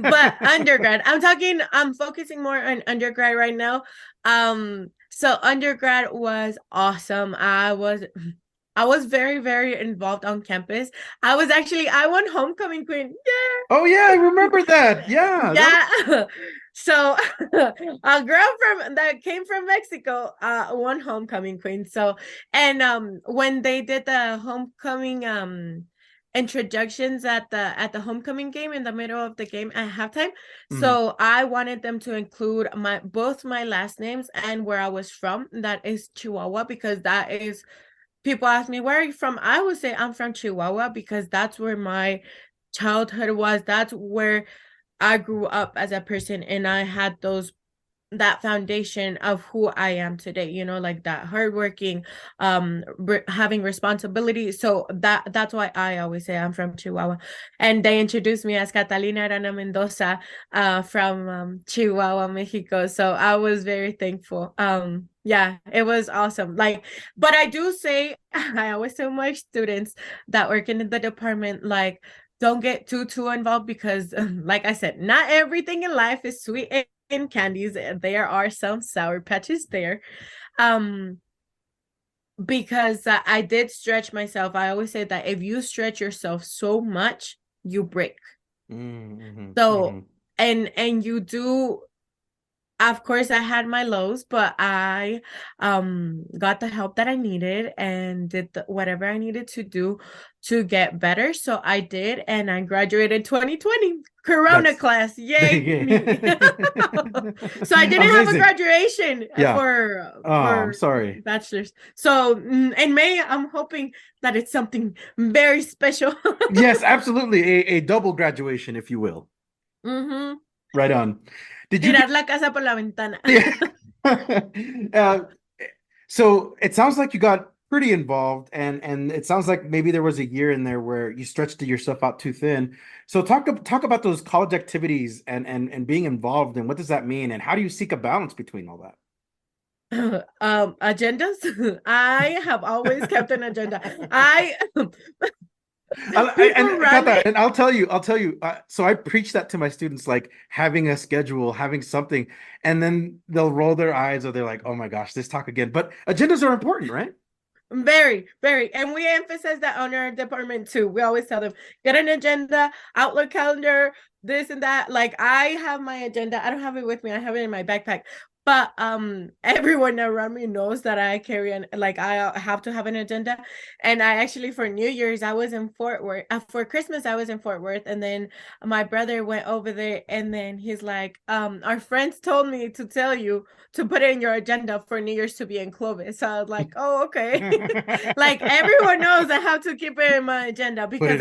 But undergrad, I'm focusing more on undergrad right now. So undergrad was awesome. I was very, very involved on campus. I won homecoming queen. Oh yeah, I remember that. Yeah, that was Yeah. So a girl from that came from Mexico won homecoming queen. So and when they did the homecoming introductions at the homecoming game in the middle of the game at halftime, mhm. so I wanted them to include my both my last names and where I was from. That is Chihuahua, because that is people ask me, where are you from? I would say I'm from Chihuahua because that's where my childhood was. That's where I grew up as a person, and I had those that foundation of who I am today, you know, like that hardworking, having responsibility. So that's why I always say I'm from Chihuahua. And they introduced me as Catalina Arana Mendoza, from Chihuahua, Mexico. So I was very thankful. Yeah, it was awesome. Like, but I do say, I always tell my students that work in the department, like, don't get too involved, because like I said, not everything in life is sweet and candies. There are some sour patches there. Because I did stretch myself. I always say that if you stretch yourself so much, you break. Mm-hmm. So and you do, of course, I had my lows, but I got the help that I needed and did whatever I needed to do to get better. So I did, and I graduated 2020 Corona class. Yay me. So I didn't have a graduation I'm for sorry. bachelor's. So in May, I'm hoping that it's something very special. Yes, absolutely. A double graduation, if you will. Mm-hmm. Right on. Did you Tirar la casa por la ventana. So it sounds like you got pretty involved, and it sounds like maybe there was a year in there where you stretched yourself out too thin. So talk about those college activities and being involved, and what does that mean, and how do you seek a balance between all that? Agendas. I have always kept an agenda. And I'll tell you, so I preach that to my students, like having a schedule, having something, and then they'll roll their eyes, or they're like, oh my gosh, this talk again. But agendas are important, right? Very, very. And we emphasize that on our department too. We always tell them, get an agenda, Outlook calendar, this and that. Like, I have my agenda. I don't have it with me. I have it in my backpack. But everyone around me knows that I carry I have to have an agenda. And I actually, for New Year's, I was in Fort Worth. For Christmas, I was in Fort Worth, and then my brother went over there, and then he's like, our friends told me to tell you to put it in your agenda for New Year's to be in Clovis. So I was like, oh, okay. Like, everyone knows I have to keep it in my agenda, because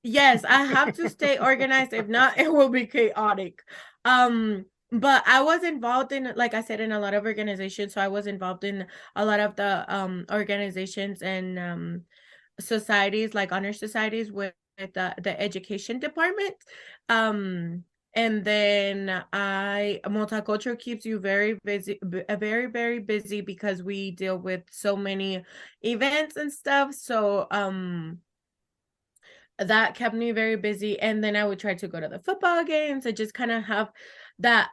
yes, I have to stay organized. If not, it will be chaotic. But I was involved in, like I said, in a lot of organizations. So I was involved in a lot of the organizations and societies, like honor societies with the education department. And then multicultural keeps you very busy, very, very busy, because we deal with so many events and stuff. So that kept me very busy. And then I would try to go to the football games and just kind of have that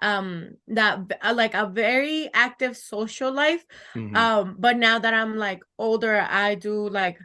like a very active social life. But now that I'm like older, I do, like,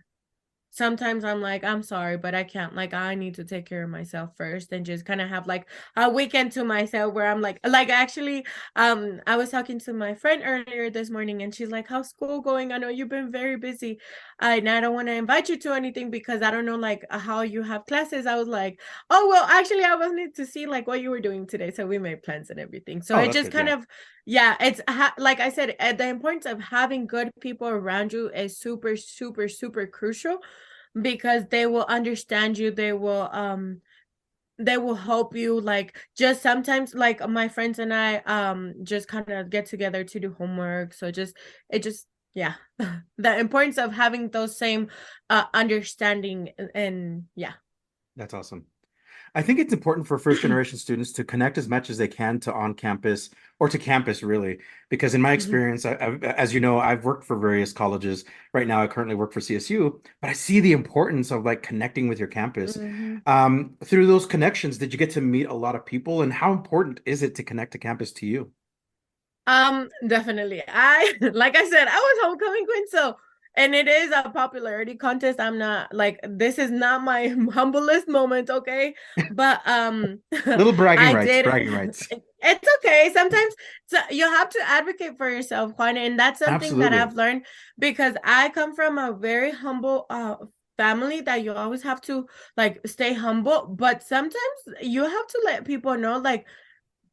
sometimes I'm like, I'm sorry, but I can't. Like, I need to take care of myself first, and just kind of have like a weekend to myself where I'm like actually, I was talking to my friend earlier this morning, and she's like, how's school going? I know you've been very busy, and I don't want to invite you to anything because I don't know like how you have classes. I was like, oh, well, actually, I wanted to see like what you were doing today. So we made plans and everything. So it just kind of, yeah, it's like I said, the importance of having good people around you is super, super, super crucial, because they will understand you. They will help you. Like, just sometimes, like, my friends and I just kind of get together to do homework. So yeah, the importance of having those same understanding, and yeah. That's awesome. I think it's important for first generation students to connect as much as they can to on campus, or to campus, really, because in my experience, as you know, I've worked for various colleges. Right now, I currently work for CSU, but I see the importance of like connecting with your campus. Through those connections, did you get to meet a lot of people, and how important is it to connect to campus to you? Definitely. Like I said, I was homecoming queen, so, and it is a popularity contest. I'm not like, this is not my humblest moment, okay? But Little bragging rights. It's okay. Sometimes you have to advocate for yourself, Juan, and that's something that I've learned, because I come from a very humble family, that you always have to like stay humble, but sometimes you have to let people know like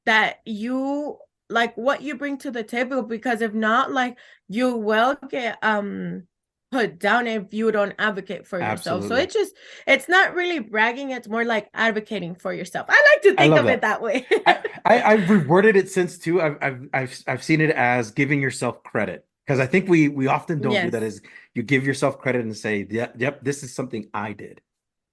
that you like what you bring to the table, because if not, like, you will get put down if you don't advocate for yourself. So Absolutely. it's not really bragging, it's more like advocating for yourself. I like to I think love of it that. that way. I've reworded it since too. I've seen it as giving yourself credit, because I think we often don't do that. Yes. Is you give yourself credit and say, yep, this is something I did.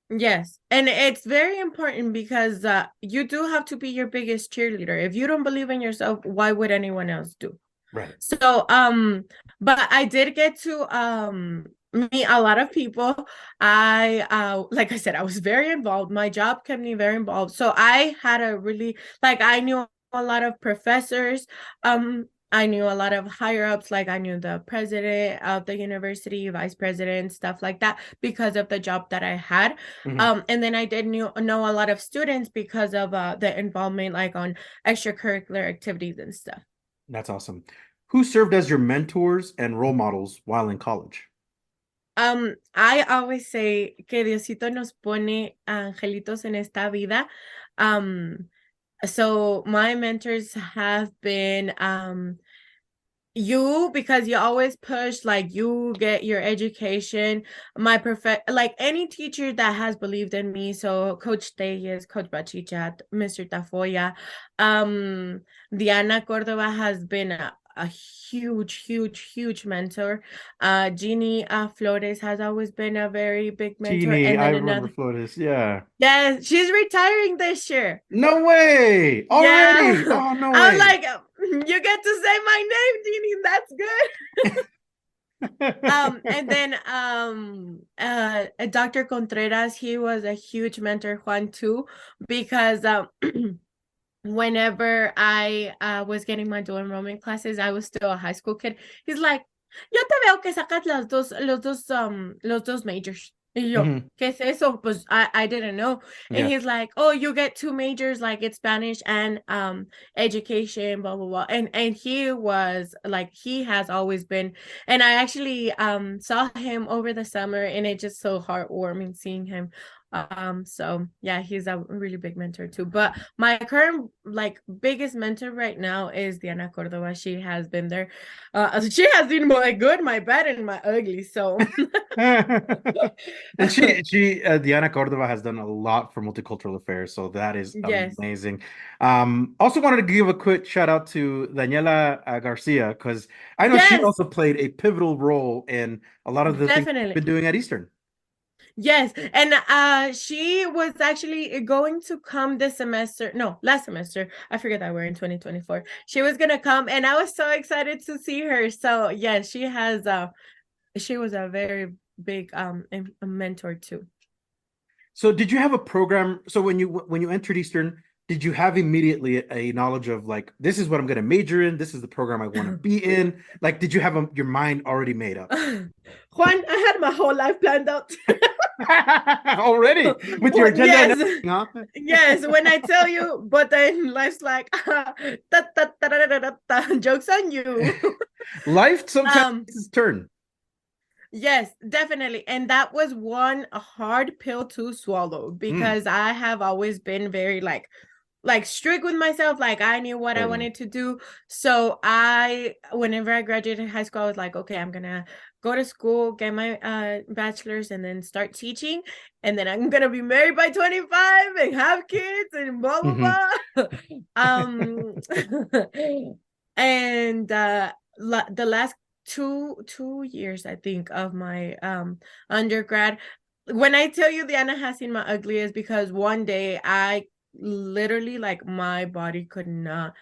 Yes. And it's very important because you do have to be your biggest cheerleader. If you don't believe in yourself, why would anyone else do? Right. So but I did get to meet a lot of people. I like I said, I was very involved. My job kept me very involved. So I had a really, like, I knew a lot of professors. I knew a lot of higher ups, like I knew the president of the university, vice president, stuff like that, because of the job that I had. And then I did know a lot of students because of the involvement, like on extracurricular activities and stuff. That's awesome. Who served as your mentors and role models while in college? I always say que Diosito nos pone angelitos en esta vida. So my mentors have been you, because you always push, like, you get your education. My like any teacher that has believed in me, so Coach Teyes, Coach Bachichat, Mr. Tafoya, Diana Cordova has been a huge mentor. Jeannie Flores has always been a very big mentor. Teeny, And I then remember another, Flores. Yeah. yeah, she's retiring this year. No way! Already? Yeah. Oh, no I'm way! like, you get to say my name, Jeannie. That's good. And then Dr. Contreras, he was a huge mentor, Juan, too, because whenever I was getting my dual enrollment classes, I was still a high school kid. He's like, yo te veo que sacas los dos majors. Y yo, ¿qué es eso? Pues I didn't know. And Yeah. he's like, oh, you get two majors, like it's Spanish and education, blah, blah, blah. And he was like, he has always been. And I actually saw him over the summer, and it's just so heartwarming seeing him. So yeah, he's a really big mentor too. But my current, like, biggest mentor right now is Diana Cordova. She has been there. She has seen my good, my bad, and my ugly. So And she Diana Cordova has done a lot for multicultural affairs, so that is yes. amazing. Also wanted to give a quick shout out to Daniela Garcia, because I know she Yes, also played a pivotal role in a lot of the things you've definitely. been doing at Eastern. Yes, and she was actually going to come this semester. No, last semester. I forget that we're in 2024. She was gonna come, and I was so excited to see her. So yes, she has she was a very big a mentor too. So did you have a program? So when you entered Eastern, did you have immediately a knowledge of, like, this is what I'm going to major in, this is the program I want to be in? Like, did you have your mind already made up? Juan, I had my whole life planned out. Already with your agenda and everything, huh? Yes, when I tell you, but then life's like, jokes on you. Life sometimes takes its turn. Yes, definitely. And that was one hard pill to swallow, because I have always been very like strict with myself. Like, I knew what I wanted to do. So whenever I graduated high school, I was like, okay, I'm gonna go to school, get my bachelor's, and then start teaching. And then I'm gonna be married by 25 and have kids and blah blah blah. And the last two years, I think, of my undergrad, when I tell you Diana has seen my ugliest, because one day I literally, like, my body could not.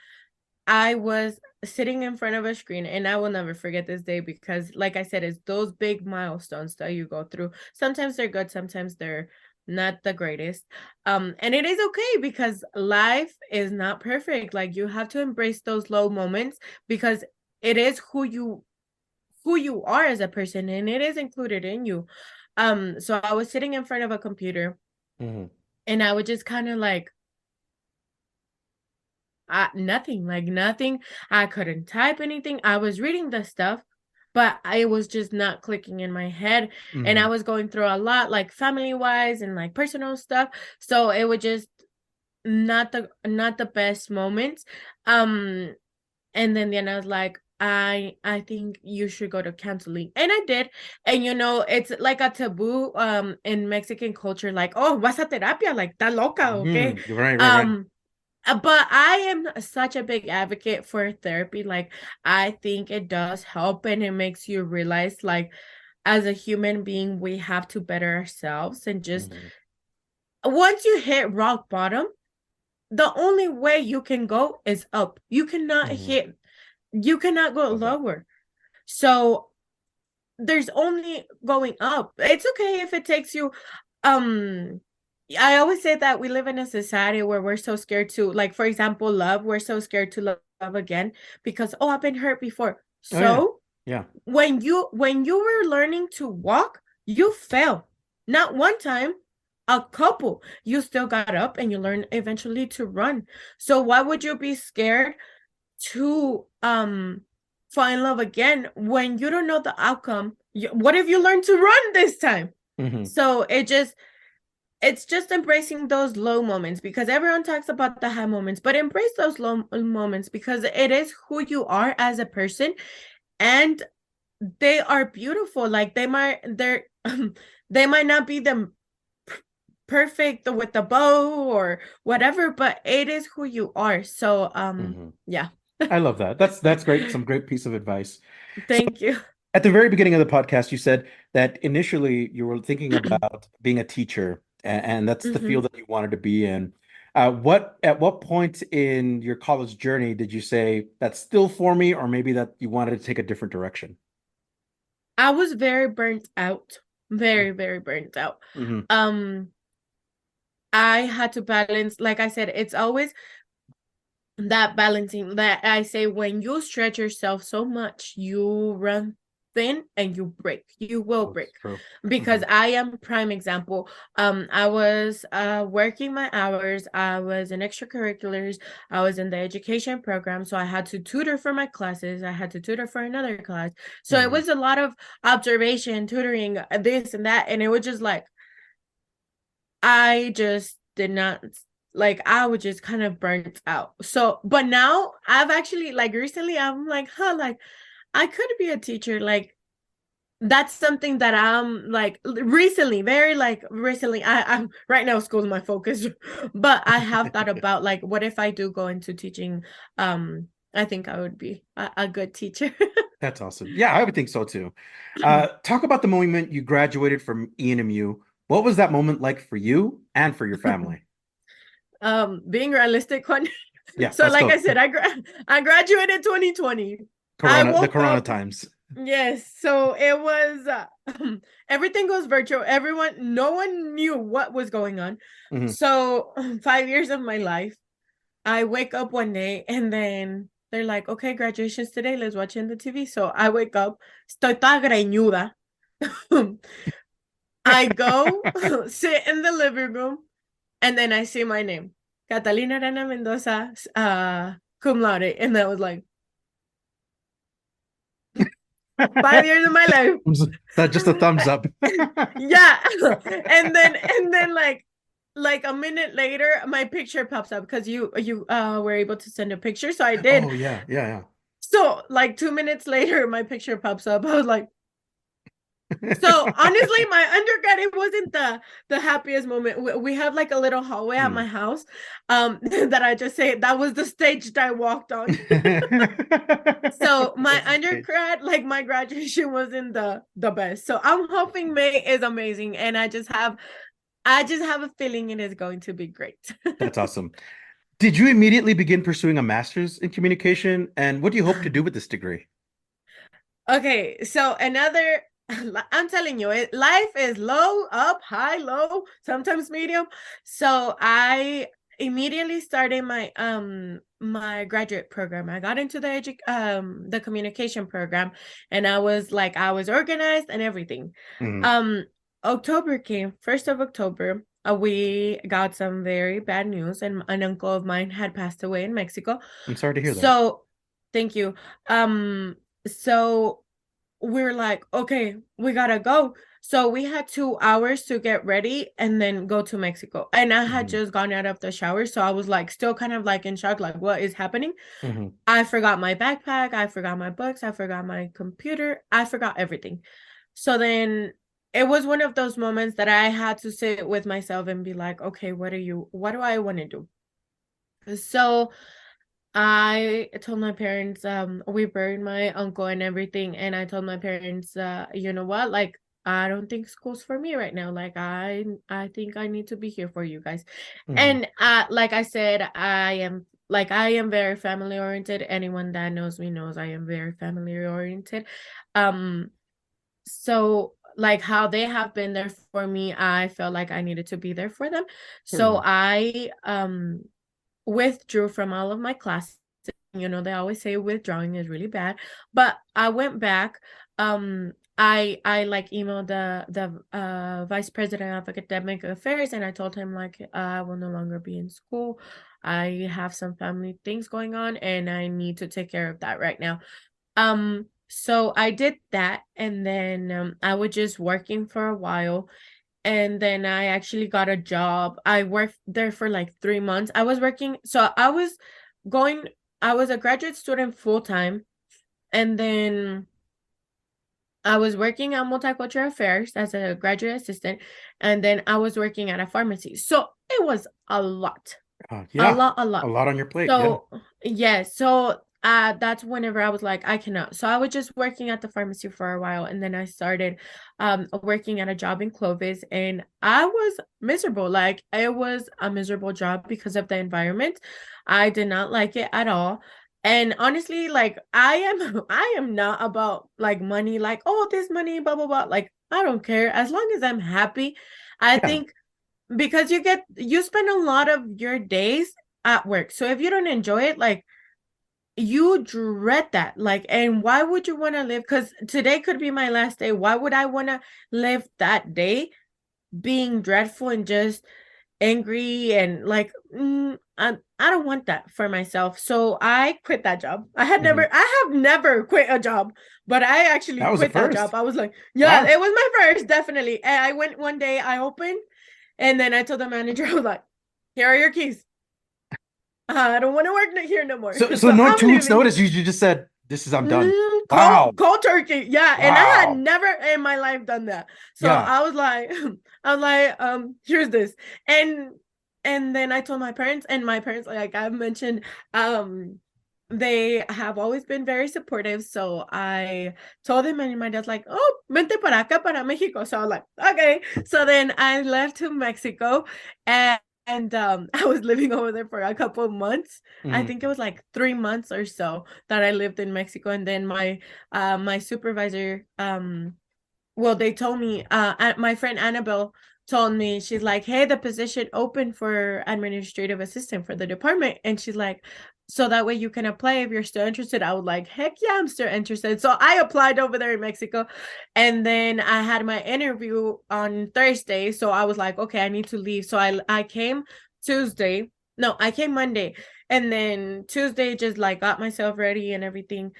I was sitting in front of a screen, and I will never forget this day, because, like I said, it's those big milestones that you go through. Sometimes they're good, sometimes they're not the greatest. And it is okay, because life is not perfect. Like, you have to embrace those low moments, because it is who you are as a person, and it is included in you. So I was sitting in front of a computer, and I would just kind of like, nothing. I couldn't type anything. I was reading the stuff, but it was just not clicking in my head. And I was going through a lot, like family wise and like personal stuff. So it was just not the best moments. And then I was like, I think you should go to counseling. And I did. And it's like a taboo in Mexican culture, like, oh, vas a terapia, like, está loca, okay? Right. But I am such a big advocate for therapy. Like, I think it does help, and it makes you realize, like, as a human being, we have to better ourselves. And just once you hit rock bottom, the only way you can go is up. You cannot go lower. So there's only going up. It's okay if it takes you, I always say that we live in a society where we're so scared to, like, for example, love. We're so scared to love again because, I've been hurt before. So yeah. when you were learning to walk, you fell. Not one time, a couple. You still got up and you learned eventually to run. So why would you be scared to fall in love again when you don't know the outcome? What if you learn to run this time? So it's just embracing those low moments, because everyone talks about the high moments, but embrace those low moments because it is who you are as a person, and they are beautiful. Like, they might not be the perfect with the bow or whatever, but it is who you are. So yeah. I love that. That's great. Some great piece of advice. Thank you. At the very beginning of the podcast, you said that initially you were thinking about being a teacher, and that's the field that you wanted to be in. At what point in your college journey did you say that's still for me, or maybe that you wanted to take a different direction? I was very burnt out. Very, very burnt out. I had to balance, like I said, it's always that balancing that I say, when you stretch yourself so much, you run thin and you break. You will break. Because I am prime example. I was working my hours. I was in extracurriculars. I was in the education program. So I had to tutor for my classes. I had to tutor for another class. So it was a lot of observation, tutoring, this and that. And it was just like, I just did not, like, I was just kind of burnt out. So, but now I've actually, like, recently I'm like, like, I could be a teacher. Like, that's something that I'm like recently, very like recently. I'm right now, school is my focus, but I have thought about, like, what if I do go into teaching? I think I would be a good teacher. That's awesome. Yeah, I would think so too. Talk about the moment you graduated from ENMU. What was that moment like for you and for your family? Being realistic, Juan. Yeah. So, like I said, I graduated 2020. The Corona times. Yes. So it was everything goes virtual. No one knew what was going on. So 5 years of my life, I wake up one day and then they're like, okay, graduation's today. Let's watch in the TV. So I wake up, estoy toda greñuda. I go sit in the living room, and then I see my name, Catalina Arana Mendoza, cum laude, and that was like 5 years of my life. That's just a thumbs up. Yeah, and then like a minute later, my picture pops up because you were able to send a picture, so I did. Oh yeah. So like 2 minutes later, my picture pops up. I was like. So honestly, my undergrad, it wasn't the happiest moment. We have like a little hallway at my house that I just say that was the stage that I walked on. So my undergrad, like my graduation wasn't the best. So I'm hoping May is amazing, and I just have a feeling it is going to be great. That's awesome. Did you immediately begin pursuing a master's in communication, and what do you hope to do with this degree? Okay, so I'm telling you, life is low, up, high, low, sometimes medium. So I immediately started my my graduate program. I got into the communication program, and I was organized and everything. October came, 1st of October. We got some very bad news, and an uncle of mine had passed away in Mexico. I'm sorry to hear that. So, thank you. So we were like, okay, we gotta go. So we had 2 hours to get ready and then go to Mexico. And I had just gone out of the shower. So I was like still kind of like in shock, like what is happening? I forgot my backpack, I forgot my books, I forgot my computer, I forgot everything. So then it was one of those moments that I had to sit with myself and be like, okay, what do I want to do? So I told my parents, we buried my uncle and everything, and I told my parents, you know what, like I don't think school's for me right now. Like I think I need to be here for you guys. And like I said, I am very family oriented. Anyone that knows me knows I am very family oriented. So like how they have been there for me, I felt like I needed to be there for them. So I withdrew from all of my classes. You know, they always say withdrawing is really bad, but I went back. I like emailed the vice president of academic affairs, and I told him like I will no longer be in school. I have some family things going on, and I need to take care of that right now. So I did that, and then I was just working for a while, and then I actually got a job. I worked there for like 3 months. I was working, so I was a graduate student full time, and then I was working at multicultural affairs as a graduate assistant, and then I was working at a pharmacy. So it was a lot. Yeah, a lot. a lot on your plate. So so that's whenever I was like, I cannot. So I was just working at the pharmacy for a while, and then I started working at a job in Clovis, and I was miserable. Like it was a miserable job because of the environment. I did not like it at all. And honestly, like I am not about like money, like, oh, this money, blah blah blah. Like I don't care as long as I'm happy. I think because you spend a lot of your days at work. So if you don't enjoy it, like you dread that. Like, and why would you want to live? Because today could be my last day. Why would I want to live that day being dreadful and just angry and like I don't want that for myself. So I quit that job. I have never quit a job, but I actually quit that job. I was like, yeah, it was my first, definitely. And I went one day, I opened, and then I told the manager, I was like, here are your keys. I don't want to work here no more. So no 2 weeks notice, you just said, this is, I'm done. Cold turkey. Yeah. Wow. And I had never in my life done that. So I was like, here's this. And then I told my parents, and my parents, like I mentioned, they have always been very supportive. So I told them, and my dad's like, oh, vente para acá, para Mexico. So I was like, okay. So then I left to Mexico, and I was living over there for a couple of months. I think it was like 3 months or so that I lived in Mexico. And then my supervisor, well, they told me, my friend Annabelle told me, she's like, hey, the position open for administrative assistant for the department. And she's like, so that way you can apply if you're still interested. I was like, heck yeah, I'm still interested. So I applied over there in Mexico, and then I had my interview on Thursday. So I was like, okay, I need to leave. So I came Tuesday. No, I came Monday, and then Tuesday just like got myself ready and everything.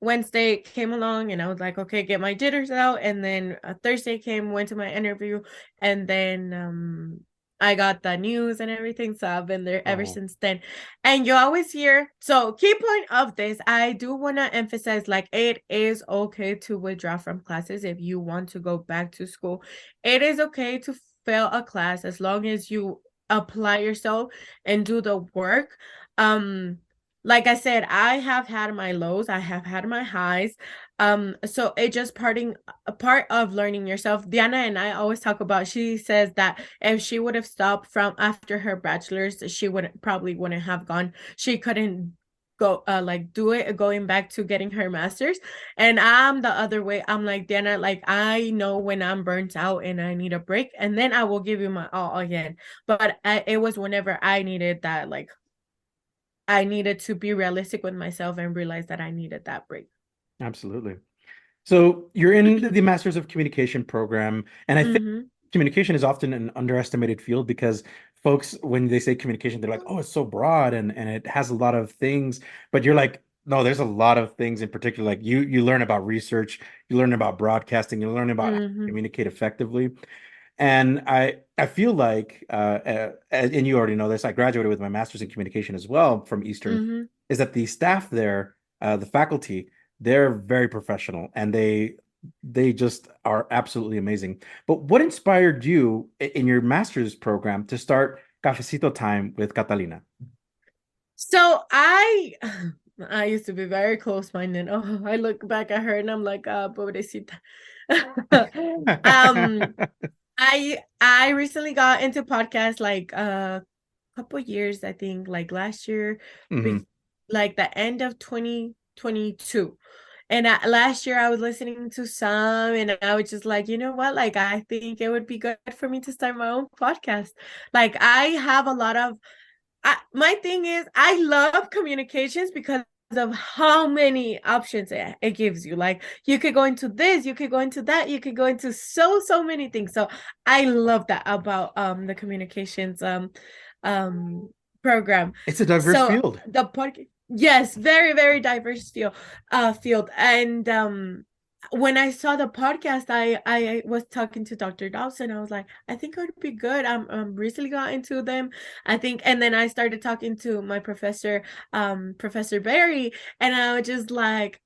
Wednesday came along, and I was like, okay, get my jitters out. And then Thursday came, went to my interview, and then I got the news and everything. So I've been there ever since then. And you always hear, so key point of this, I do want to emphasize, like, it is okay to withdraw from classes if you want to go back to school. It is okay to fail a class as long as you apply yourself and do the work. Like I said, I have had my lows, I have had my highs. So it just a part of learning yourself. Diana and I always talk about, she says that if she would have stopped from after her bachelor's, she wouldn't have gone. She couldn't go do it going back to getting her master's. And I'm the other way. I'm like, Diana, like I know when I'm burnt out and I need a break, and then I will give you my all again. But it was whenever I needed that, like I needed to be realistic with myself and realize that I needed that break. Absolutely. So you're in the Masters of Communication program, and I think communication is often an underestimated field because folks, when they say communication, they're like, oh, it's so broad and it has a lot of things. But you're like, No, there's a lot of things in particular. Like you learn about research, you learn about broadcasting, you learn about how to Mm-hmm. communicate effectively. And I feel like and you already know this, I graduated with my master's in communication as well from Eastern, Mm-hmm. is that the staff there, the faculty, they're very professional and they just are absolutely amazing. But what inspired you in your master's program to start Cafecito Time with Catalina? So I used to be very close-minded. Oh, I look back at her and I'm like, pobrecita. um, I recently got into podcasts like a couple years, I think, like last year, Mhm. like the end of 2022. And last year I was listening to some and I was just like, you know what? Like, I think it would be good for me to start my own podcast. Like, I have a lot of my thing is I love communications because of how many options it gives you. Like you could go into this, you could go into that, you could go into so many things. So I love that about the communications um program. It's a diverse So field. the podcast, yes, very diverse field. And when I saw the podcast, I was talking to Dr. Dawson. I was like, I think it would be good. I'm recently got into them. I think, and then I started talking to my professor, Professor Barry, and I was just like,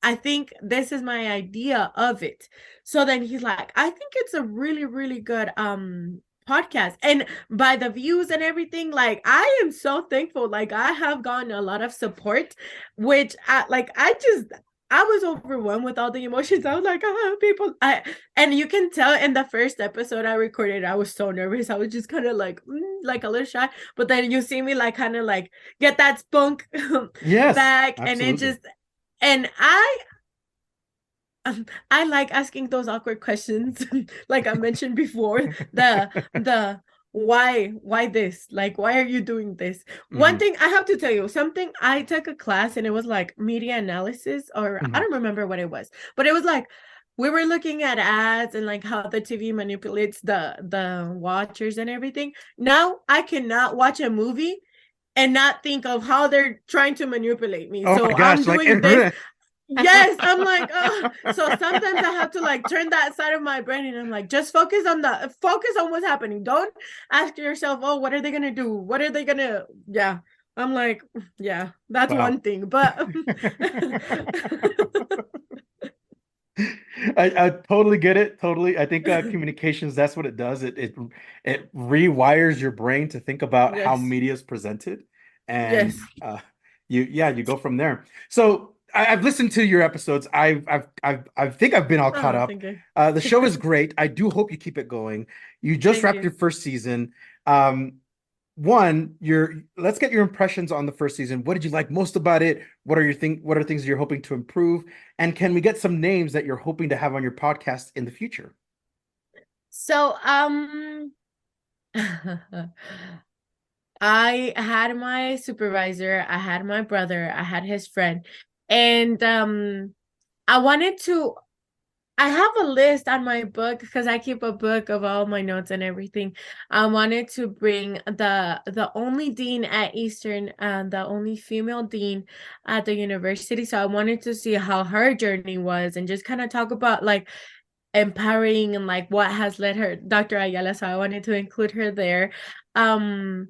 I think this is my idea of it. So then he's like, I think it's a really good podcast. And by the views and everything, like I am so thankful. Like I have gotten a lot of support, which I was overwhelmed with all the emotions. I was like, people. And you can tell in the first episode I recorded, I was so nervous. I was just kind of like a little shy. But then you see me like kind of like get that spunk Yes, back, and it absolutely. just and I like asking those awkward questions, like I mentioned before. The why this? Like, why are you doing this? One Mhm, thing I have to tell you, something I took a class and it was like media analysis, or I mhm. don't remember what it was, but it was like we were looking at ads and like how the TV manipulates the watchers and everything. Now I cannot watch a movie and not think of how they're trying to manipulate me. Oh my So I'm gosh, like doing this. Yes, I'm like, so sometimes I have to like turn that side of my brain and I'm like, just focus on what's happening. Don't ask yourself, oh, what are they gonna do? What are they gonna yeah. I'm like, yeah, that's wow. one thing. But I totally get it. Totally. I think communications, that's what it does. It rewires your brain to think about how yes, media is presented. And yes. you go from there. So I've listened to your episodes. I think I've been all caught Oh, up. thank you. The show is great. I do hope you keep it going. You just Thank wrapped you. your first season. Um, One, let's get your impressions on the first season. What did you like most about it? What are things you're hoping to improve? And can we get some names that you're hoping to have on your podcast in the future? So I had my supervisor, I had my brother, I had his friend, and I wanted to I have a list on my book because I keep a book of all my notes and everything. I wanted to bring the only dean at Eastern, the only female dean at the university. So I wanted to see how her journey was and just kind of talk about like empowering and like what has led her, Dr. Ayala. So I wanted to include her there. Um,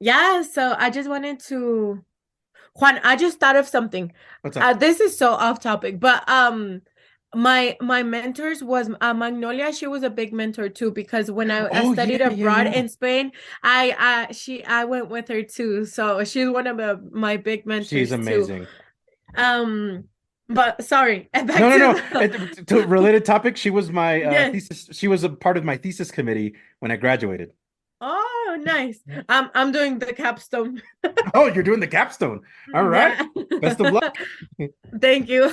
yeah, so I just wanted to Juan, I just thought of something. What's up? This is so off topic, but my mentors was Magnolia. She was a big mentor too because when I Oh studied yeah, yeah, abroad yeah. in Spain, I went with her too. So she's one of my big She's mentors too. amazing. Um, but sorry, and back No, no, to no. the To a related topic, she was my yes. thesis. She was a part of my thesis committee when I graduated. Oh, nice. I'm doing the capstone. Oh, you're doing the capstone. All right. Yeah. Best of luck. Thank you.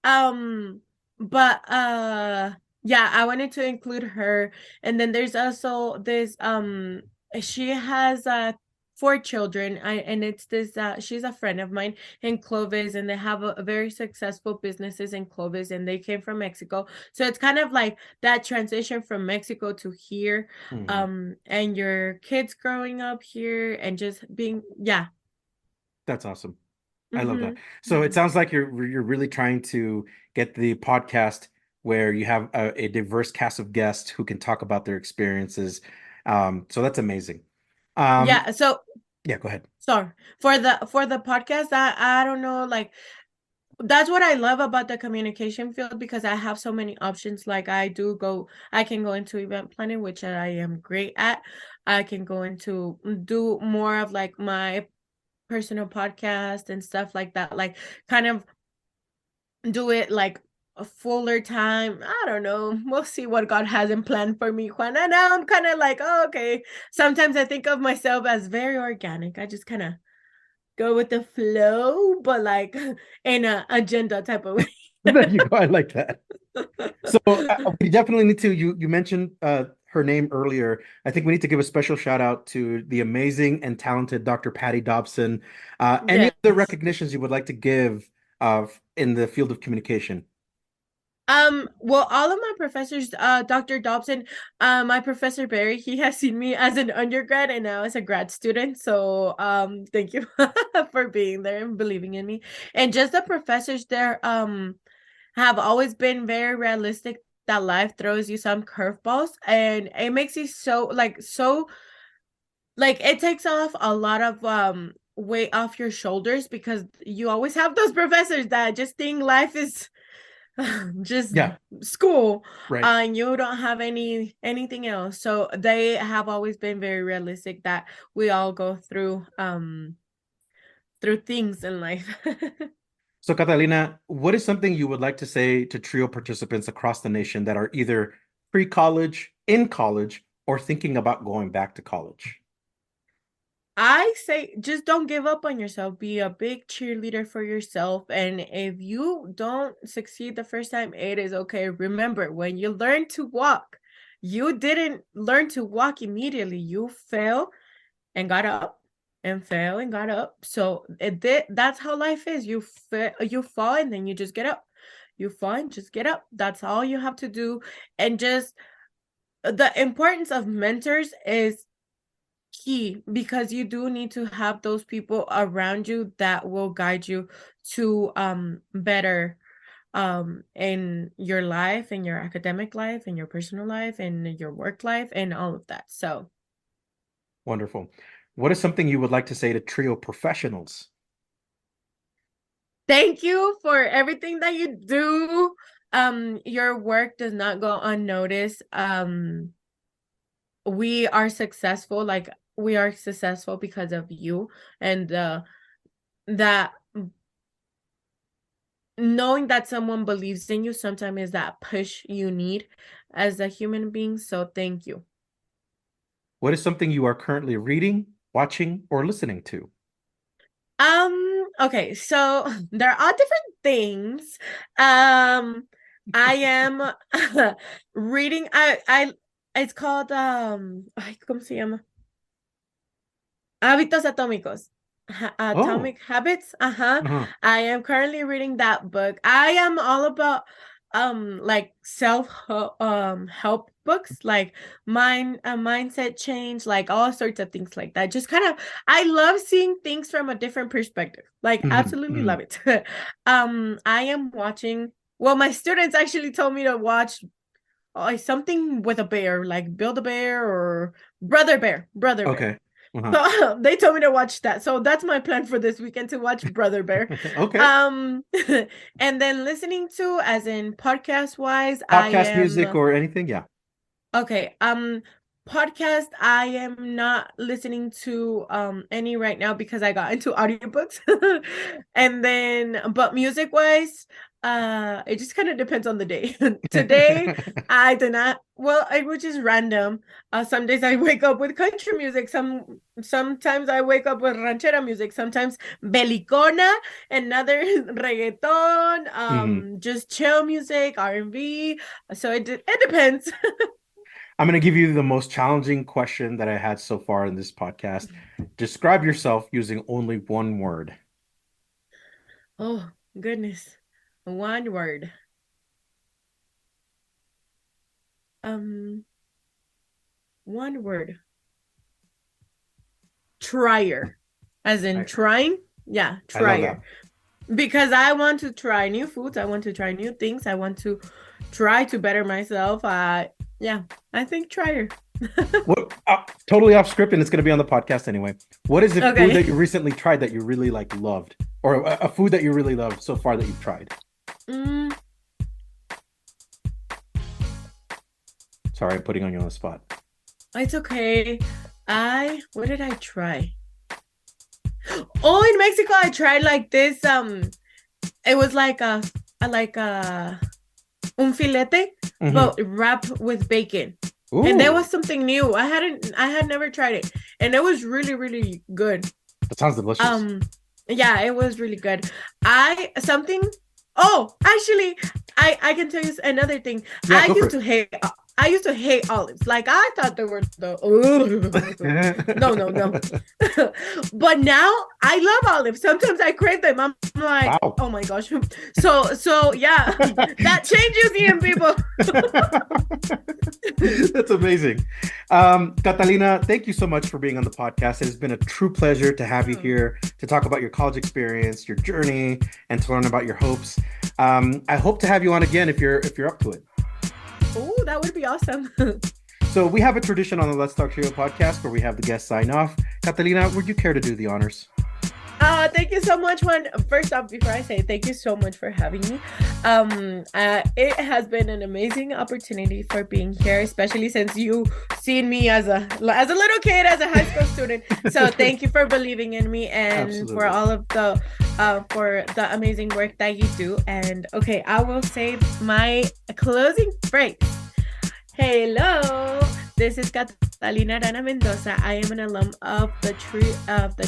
Um, but yeah, I wanted to include her. And then there's also this she has 4 children. And it's this she's a friend of mine in Clovis, and they have a very successful businesses in Clovis, and they came from Mexico. So it's kind of like that transition from Mexico to here. Mhm. And your kids growing up here and just being yeah. That's awesome. I love that. Mm-hmm. So it sounds like you're really trying to get the podcast where you have a diverse cast of guests who can talk about their experiences. So that's amazing. Yeah. So Yeah, go ahead. sorry for the podcast. I don't know, like that's what I love about the communication field, because I have so many options. Like I can go into event planning, which I am great at. I can go into do more of like my personal podcast and stuff like that. Like kind of do it like a fuller time. I don't know. We'll see what God has in plan for me, Juan. And now I'm kind of like, oh, okay. Sometimes I think of myself as very organic. I just kind of go with the flow, but like in a agenda type of way. There you go. I like that. So we definitely need to. You mentioned her name earlier. I think we need to give a special shout out to the amazing and talented Dr. Patty Dobson. Any other Yes. recognitions you would like to give in the field of communication? Well, all of my professors, Dr. Dobson, my professor Barry, he has seen me as an undergrad and now as a grad student. So, thank you for being there and believing in me. And just the professors there, have always been very realistic that life throws you some curveballs, and it makes you so it takes off a lot of weight off your shoulders, because you always have those professors that just think life is just Yeah, school, right. and you don't have anything else. So they have always been very realistic that we all go through things in life. So, Catalina, what is something you would like to say to TRIO participants across the nation that are either pre-college, in college, or thinking about going back to college? I say just don't give up on yourself. Be a big cheerleader for yourself. And if you don't succeed the first time, it is okay. Remember, when you learn to walk, you didn't learn to walk immediately. You fell and got up, and fell and got up. So that's how life is. You fall and then you just get up. You fall and just get up. That's all you have to do. And just the importance of mentors is key, because you do need to have those people around you that will guide you to better in your life, in your academic life, in your personal life, in your work life, and all of that. So Wonderful. What is something you would like to say to TRIO professionals? thank you for everything that you do. Your work does not go unnoticed. We are successful, like we are successful because of you, and that knowing that someone believes in you sometimes is that push you need as a human being. So thank you. What is something you are currently reading, watching, or listening to? Okay, so there are different things. I am reading, I it's called ay, ¿cómo se llama? Hábitos Atómicos. Oh, Atomic Habits. Uh-huh. uh-huh. I am currently reading that book. I am all about like self help books, like mindset change, like all sorts of things like that. Just kind of, I love seeing things from a different perspective. Like Mhm, absolutely mhm. love it. I am watching, well, my students actually told me to watch something with a bear, like Build a Bear or Brother Bear. Okay. Uh-huh. So they told me to watch that. So that's my plan for this weekend, to watch Brother Bear. Okay. Um and then listening to, as in podcast wise, I Podcast music am or anything? Yeah. okay. Podcast, I am not listening to any right now because I got into audiobooks. And then but music wise, it just kind of depends on the day. Today I did not, well, which is random. Some days I wake up with country music, sometimes I wake up with ranchera music, sometimes belicona, another reggaeton, Mhm. just chill music, R&B. So it depends. I'm going to give you the most challenging question that I had so far in this podcast. Describe yourself using only one word. Oh, goodness. One word. Um, one word. Trier. As in I, trying. Yeah, I love trier. Because I want to try new foods. I want to try new things. I want to try to better myself. Yeah, I think trier. What? Totally off script, and it's going to be on the podcast anyway. What is the Okay. food that you recently tried that you really like loved, or a food that you really loved so far that you've tried? Sorry, I'm putting on you on the spot. It's okay. What did I try? Oh, in Mexico, I tried like this. It was like a un filete, but wrapped with bacon. Ooh, And there was something new. I had never tried it, and it was really, really good. that sounds delicious. Yeah, it was really good. Oh, actually, I can tell you another thing. Yeah, I go used for to hate. I used to hate olives. Like, I thought they were no. But now I love olives. Sometimes I crave them. I'm like, Wow. oh my gosh. So yeah, that changes you, people. That's amazing. Catalina, thank you so much for being on the podcast. It has been a true pleasure to have you here to talk about your college experience, your journey, and to learn about your hopes. I hope to have you on again if you're up to it. Oh, that would be awesome. So we have a tradition on the Let's Talk Trio podcast where we have the guests sign off. Catalina, would you care to do the honors? Thank you so much, Juan. First off, before I say thank you so much for having me, it has been an amazing opportunity for being here, especially since you seen me as a little kid, as a high school student. So thank you for believing in me and Absolutely. for all of the for the amazing work that you do. And okay, I will say my closing phrase. Hello, this is Catalina Arana Mendoza. I am an alum of the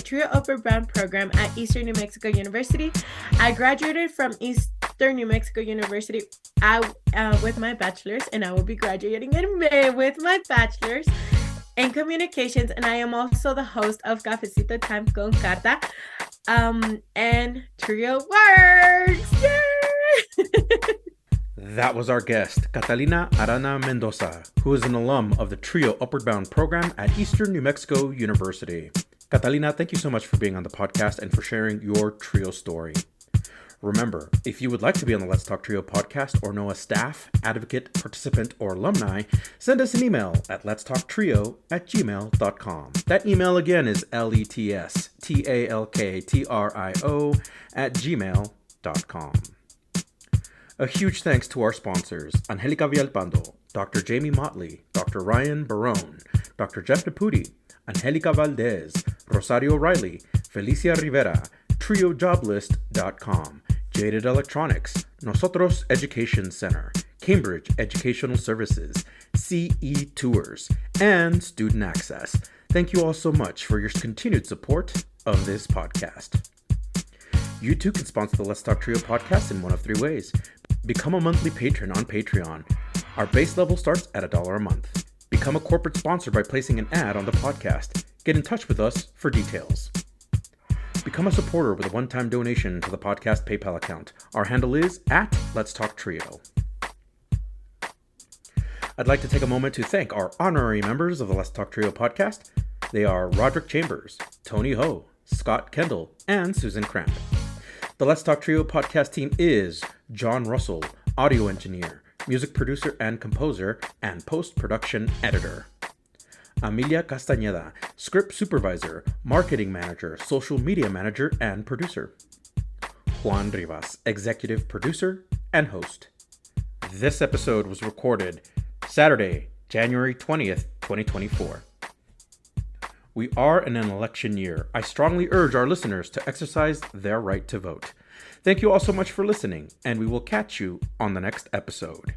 Trio Upper Brown program at Eastern New Mexico University. I graduated from Eastern New Mexico University with my bachelor's, and I will be graduating in May with my bachelor's in communications. And I am also the host of Cafecito Time con Carta, and Trio Works. Yay! That was our guest, Catalina Arana Mendoza, who is an alum of the Trio Upward Bound program at Eastern New Mexico University. Catalina, thank you so much for being on the podcast and for sharing your Trio story. Remember, if you would like to be on the Let's Talk Trio podcast or know a staff, advocate, participant, or alumni, send us an email at letstalktrio@gmail.com. That email again is letstalktrio@gmail.com. A huge thanks to our sponsors, Angelica Villalpando, Dr. Jamie Motley, Dr. Ryan Barone, Dr. Jeff Naputi, Angelica Valdez, Rosario Riley, Felicia Rivera, TrioJoblist.com, Jaded Electronics, Nosotros Education Center, Cambridge Educational Services, CE Tours, and Student Access. Thank you all so much for your continued support of this podcast. You too can sponsor the Let's Talk Trio podcast in one of three ways. Become a monthly patron on Patreon. Our base level starts at $1 a month. Become a corporate sponsor by placing an ad on the podcast. Get in touch with us for details. Become a supporter with a one-time donation to the podcast PayPal account. Our handle is @Let'sTalkTrio. I'd like to take a moment to thank our honorary members of the Let's Talk Trio podcast. They are Roderick Chambers, Tony Ho, Scott Kendall, and Susan Cramp. The Let's Talk Trio podcast team is John Russell, audio engineer, music producer and composer, and post-production editor. Amelia Castañeda, script supervisor, marketing manager, social media manager, and producer. Juan Rivas, executive producer and host. This episode was recorded Saturday, January 20th, 2024. We are in an election year. I strongly urge our listeners to exercise their right to vote. Thank you all so much for listening, and we will catch you on the next episode.